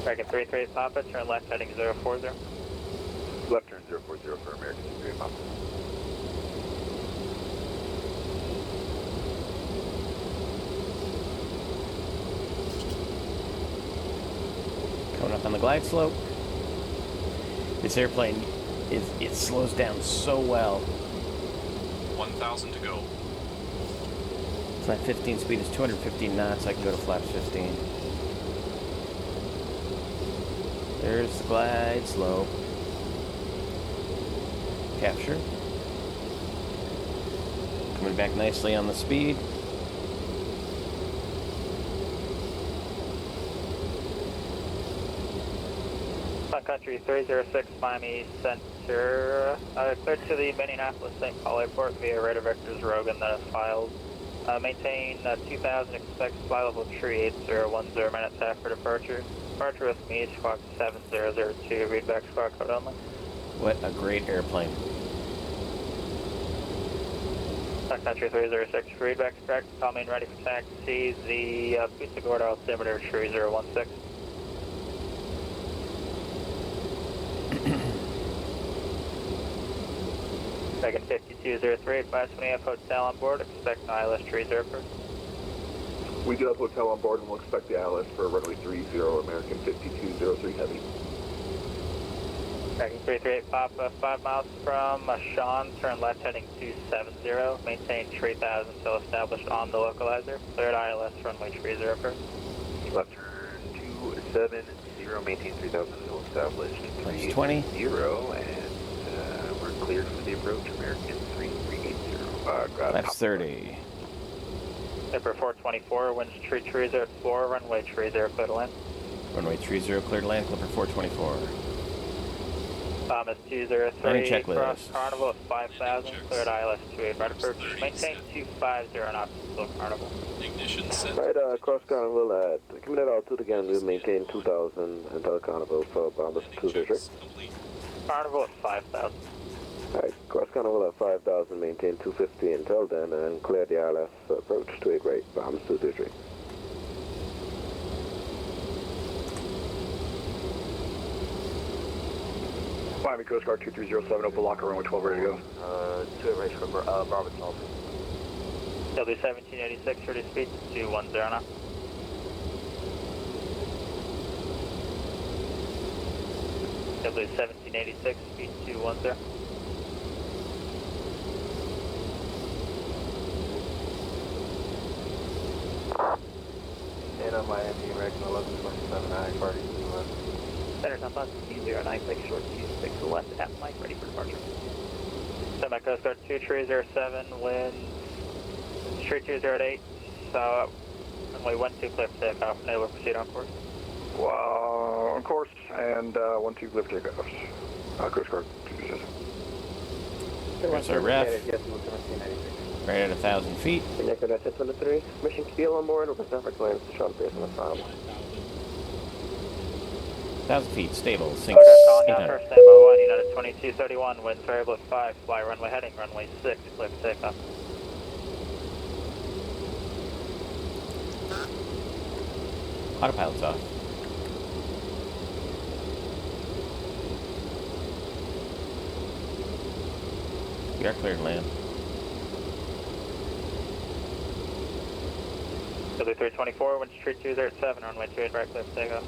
American 33 Papa, turn left heading 040. Left turn 040 for American 3 Papa. Coming up on the glide slope. This airplane, it slows down so well. 1,000 to go. Flat 15 speed is 215 knots. I can go to flaps 15. There's the glide slope. Capture. Coming back nicely on the speed. Sun Country 306, Miami Center. Cleared to the Minneapolis St. Paul Airport via radar vectors Rogan that is filed. Maintain 2000, expect fly level tree 8010 minutes after departure. Departure with me, squawk 7002, read back squawk code only. What a great airplane. Sun Country 306, read back correct, call me ready for taxi, the Punta Gorda altimeter 3016. Dragon 5203, advise when you have hotel on board, expect an ILS 30 first. We do have hotel on board and we'll expect the ILS for runway 30, American 5203 Heavy. Dragon 338 Papa, 5 miles from Sean, turn left heading 270, maintain 3000 until established on the localizer, cleared ILS runway 30 first. Left turn 270, maintain 3000 until established. 20. 0, and we're cleared for the approach, American 3380. Flaps 30. Zipper 424, winds 3304, runway 30 clear to land. Runway 30 clear to land, Clipper 424. Thomas 203, Landing checklist. cross Carnival at 5000, cleared ILS 28 right approach, maintain 250 knots until Carnival. Ignition set. Right, cross Carnival at, coming at altitude again, we'll maintain 2000 until Carnival for Bombers 203. Carnival at 5000. Alright, cross Carnival at 5000, maintain 250 until then, and clear the ILS approach to 8 right, Bombers 203. Miami Coast Guard 2307, open locker runway 12, ready to go. 2 right from Bravo 12. W1786, 30 speed, 210 now. W1786, speed 210. And Miami, American 1127, I party. Center top bus, C09, take short 26 to the left, at Mike, ready for departure. Semi Coast Guard 2307, winds 3208, runway 12 clear for takeoff, and we'll proceed on course. On course, and 12 lift takeoffs. Coast Guard 227. There's our ref. Right at 1,000 feet. Connected at 623. Mission Keel on board, over Pacific Lines, Sean Pierce on the farm. 1,000 feet, stable, sinks Order calling out 800. first Ammo 1, United 2231, winds variable at 5, fly runway heading, runway 6, clear for takeoff. Autopilot's off. We are cleared land. W324, winds 3207, runway 28 right, clear for takeoff.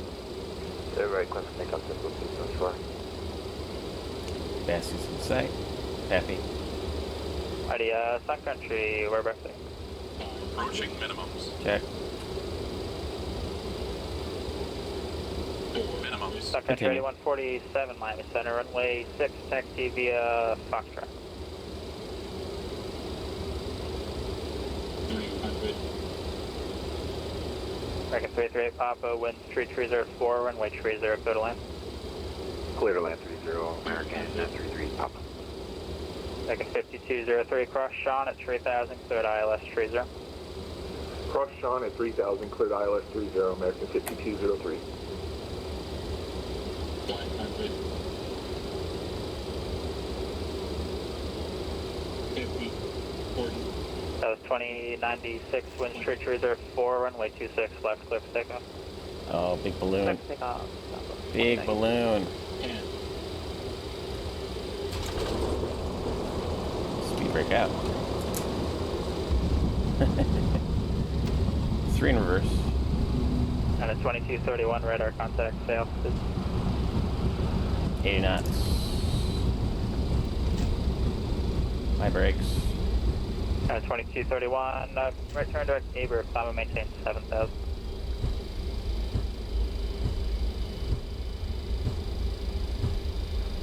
Right, question, make up 624. Bassie's in sight. Happy. Alrighty, Sun Country, we're breakfast. Approaching minimums. Check. Minimums. Sun Country Continue. 8147, Miami Center, runway 6, taxi via Foxtrot. 900. American 338 Papa, wind 3304, runway 30, clear to land. Clear to land 30, American 33 Papa. American 5203, cross Sean at 3000, cleared ILS 30. Cross Sean at 3000, cleared ILS 30, American 5203. 900. 50. 40. That was 2096, wind 3304, runway 26, left, clear for takeoff. Oh, big balloon. Clear for takeoff. Big balloon. 10. Speed break out. 3 in reverse. And a 2231, radar contact, stay altitude. 80 knots. My brakes. And a 2231, right turn direct neighbor, climb and maintain 7000.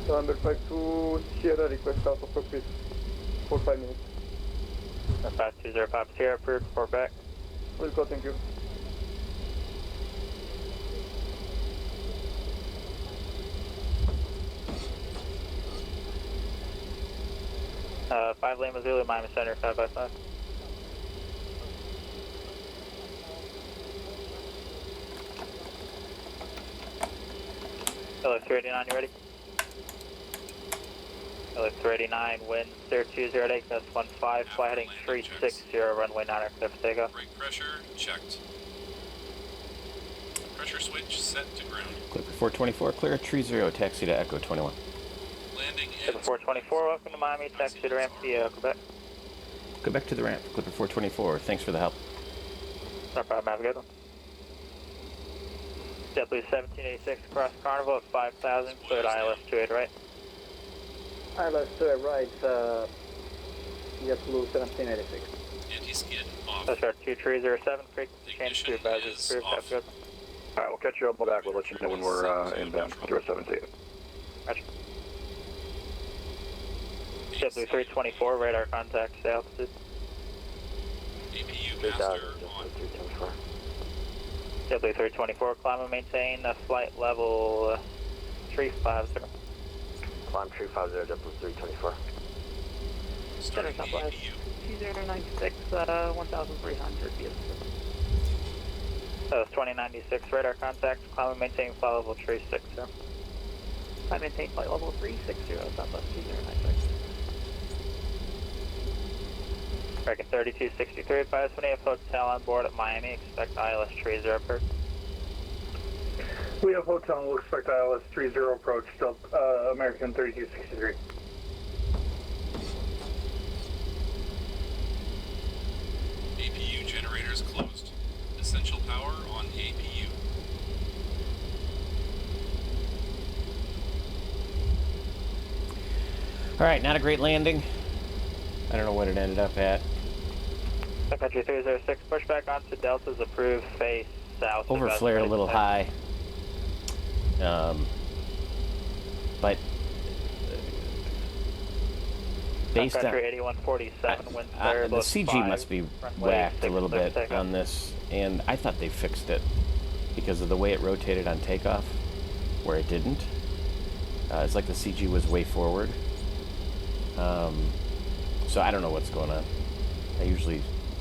November 52, Sierra, request out of cockpit for 5 minutes. 520 Papa Sierra, approved, report back. Will go, thank you. Five Lima Zulu, Miami Center, 5x5. Hello, 389, you ready? Hello, 389, wind 0208, gust 15, fly heading 360, runway 9, clear for takeoff. Brake pressure checked. Pressure switch set to ground. Clipper 424, clear 30, taxi to Echo 21. Landing Clipper 424, welcome to Miami, taxi to ramp via Quebec. Go back to the ramp, Clipper 424, thanks for the help. No problem, have a good one. JetBlue 1786, across Carnival at 5000, cleared ILS 28 right. ILS right, JetBlue 1786. Anti-skid off. That's our 2307, frequency change Ignition to advisory is approved, have a off. good one. Alright, we'll catch you up back. We'll let you know when we're inbound. 017. Roger. JetBlue 324, radar contact, stay altitude. APU master on. JetBlue 324, climb and maintain flight level 350. Climb 350, JetBlue 324. Starting the Southwest. APU. 2096, 1300 via That was 2096, radar contact, climb and maintain flight level 360. I maintain flight level 360, Southwest 2096. American 3263, advise when you have hotel on board at Miami, expect ILS 30 approach. We have hotel and we'll expect ILS 30 approach, still American 3263. APU generators closed. Essential power on APU. Alright, not a great landing. I don't know what it ended up at. Sun Country 306, push back onto Delta's approved face south. Overflared a little high. But based Sun on Country 8147, wind the variable CG 5, must be runway whacked a 6, little clear bit for takeoff. on this, and I thought they fixed it because of the way it rotated on takeoff, where it didn't. It's like the CG was way forward. So I don't know what's going on.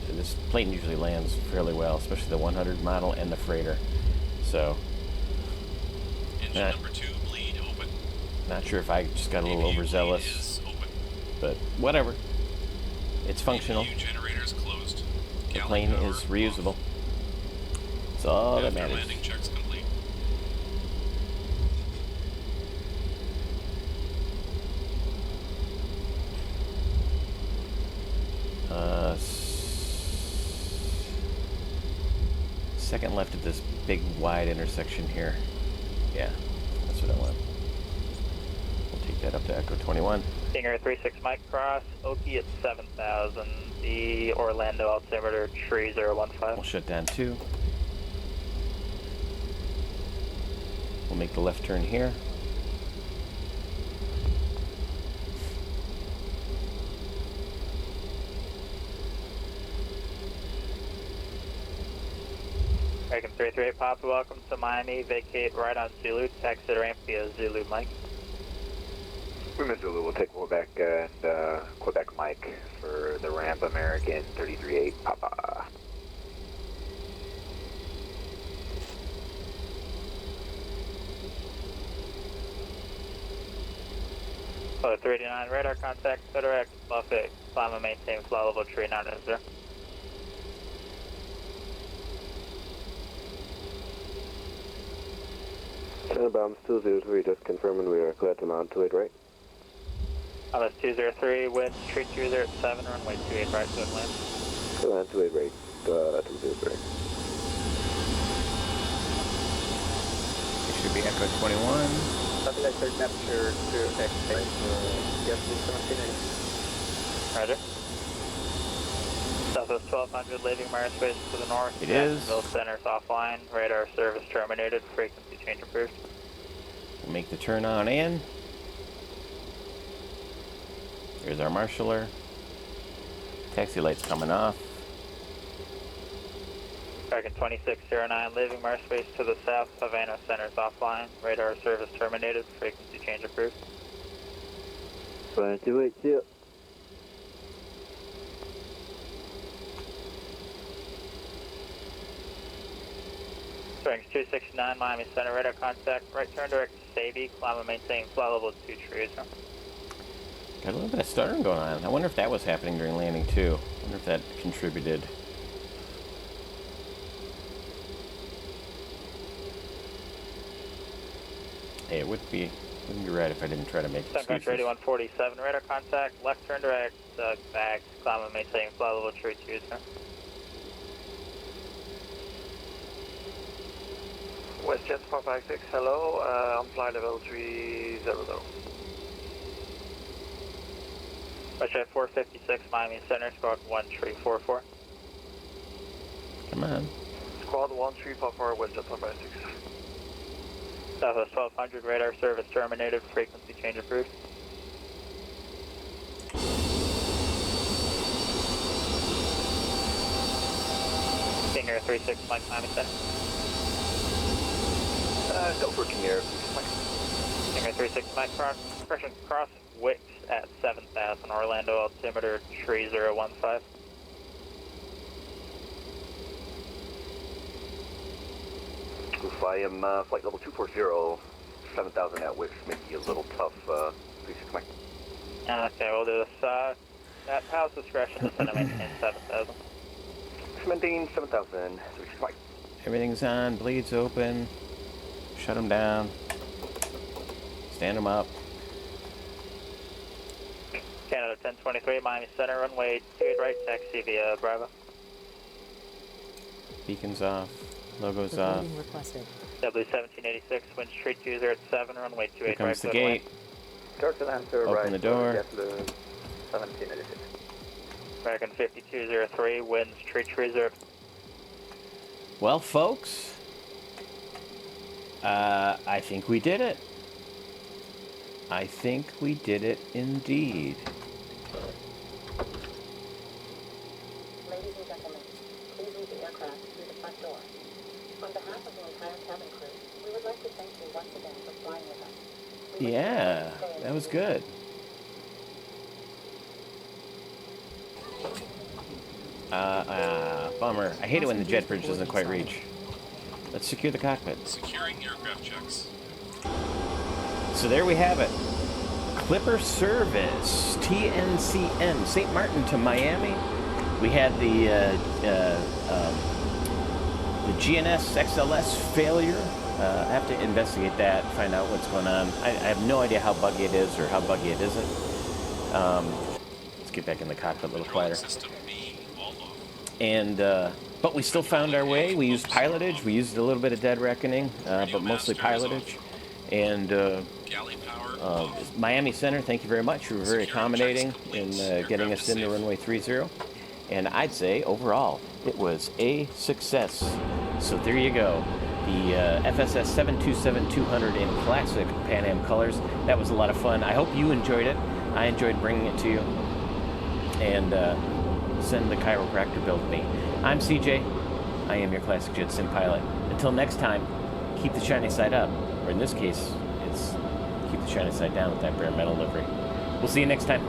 This plane usually lands fairly well, especially the 100 model and the freighter. So, Engine number 2 bleed open. not sure if I just got a little APU bleed overzealous, is open. but whatever. It's functional. APU generators closed. The Gallon plane power is reusable. That's all that After matters. landing checks complete. Second left at this big wide intersection here. Yeah, that's what I want. We'll take that up to Echo 21. Stinger 36 Mike Cross, Okie at 7,000, the Orlando altimeter tree 015. We'll shut down 2. We'll make the left turn here. American 338 Papa, welcome to Miami. Vacate right on Zulu. Taxi to ramp via Zulu Mike. Lima Zulu, we'll take Quebec and Quebec Mike for the ramp. American 338 Papa. Apollo 389 radar contact. FedEx Buffett. Climb and maintain flight level tree 990. Bombs 203, just confirming we are clear to mount 28 right. Thomas 203, wind tree 207, runway 28 right to land. Clear land 28 right, 203. It should be Echo 21. Stabilizer capture to X-8, yes, 1780. Roger. Southwest 1200, leaving Space to the north. It is. Jacksonville Center's offline. Radar service terminated. Frequency change approved. We'll make the turn on in. Here's our marshaller. Taxi lights coming off. American 2609, leaving Space to the south. Havana Center's offline. Radar service terminated. Frequency change approved. 280. Springs 269, Miami Center, radar contact. Right turn direct to Savy. Climb and maintain flight level 2 trees. Got a little bit of stuttering going on. I wonder if that was happening during landing too. I wonder if that contributed. Hey, it wouldn't be right if I didn't try to make Sun Country excuses. 8147, radar contact. Left turn direct, back. Climb and maintain flight level tree 2. WestJet 456, hello, on flight level 300. WestJet 456, Miami Center, squad 1344. Come on. Squad 1344, WestJet 456. Southwest 1200, radar service terminated, frequency change approved. Stinger 36, Mike, Miami Center. Go for Kinnear. Stinger 36, Mike, cross Wicks at 7,000, Orlando altimeter tree 015. I am flight level 240, 7,000 at Wicks, may be a little tough, 36 Mike. Okay, we'll do this, at Powell's discretion, descend and maintain 7,000. Maintain 7,000, 36 Mike. Everything's on. Bleeds open. Shut them down. Stand them up. Canada 1023, Miami Center, runway 28 right, taxi via Bravo. Beacons off. Logos off. W1786, wind street 207, runway 28 Here right. comes the gate. Turk to answer Open the door. 1786. American 5203, wind street 30. Well, folks, I think we did it. I think we did it indeed. Ladies and gentlemen, please leave the aircraft through the front door. On behalf of the entire cabin crew, we would like to thank you once again for flying with us. Yeah, that was good. Bummer. I hate it when the jet bridge doesn't quite reach. Let's secure the cockpit. Securing aircraft checks. So there we have it. Clipper service, TNCM, St. Maarten to Miami. We had the GNS-XLS failure. I have to investigate that, find out what's going on. I have no idea how buggy it is or how buggy it isn't. Let's get back in the cockpit a little quieter. And but we still found our way. We used pilotage. We used a little bit of dead reckoning, but mostly pilotage. And Miami Center, thank you very much. You were very accommodating in getting us into runway 30. And I'd say, overall, it was a success. So there you go. The FSS 727-200 in classic Pan Am colors. That was a lot of fun. I hope you enjoyed it. I enjoyed bringing it to you. And send the chiropractor bill to me. I'm CJ. I am your Classic Jet Sim pilot. Until next time, keep the shiny side up. Or in this case, it's keep the shiny side down with that bare metal livery. We'll see you next time.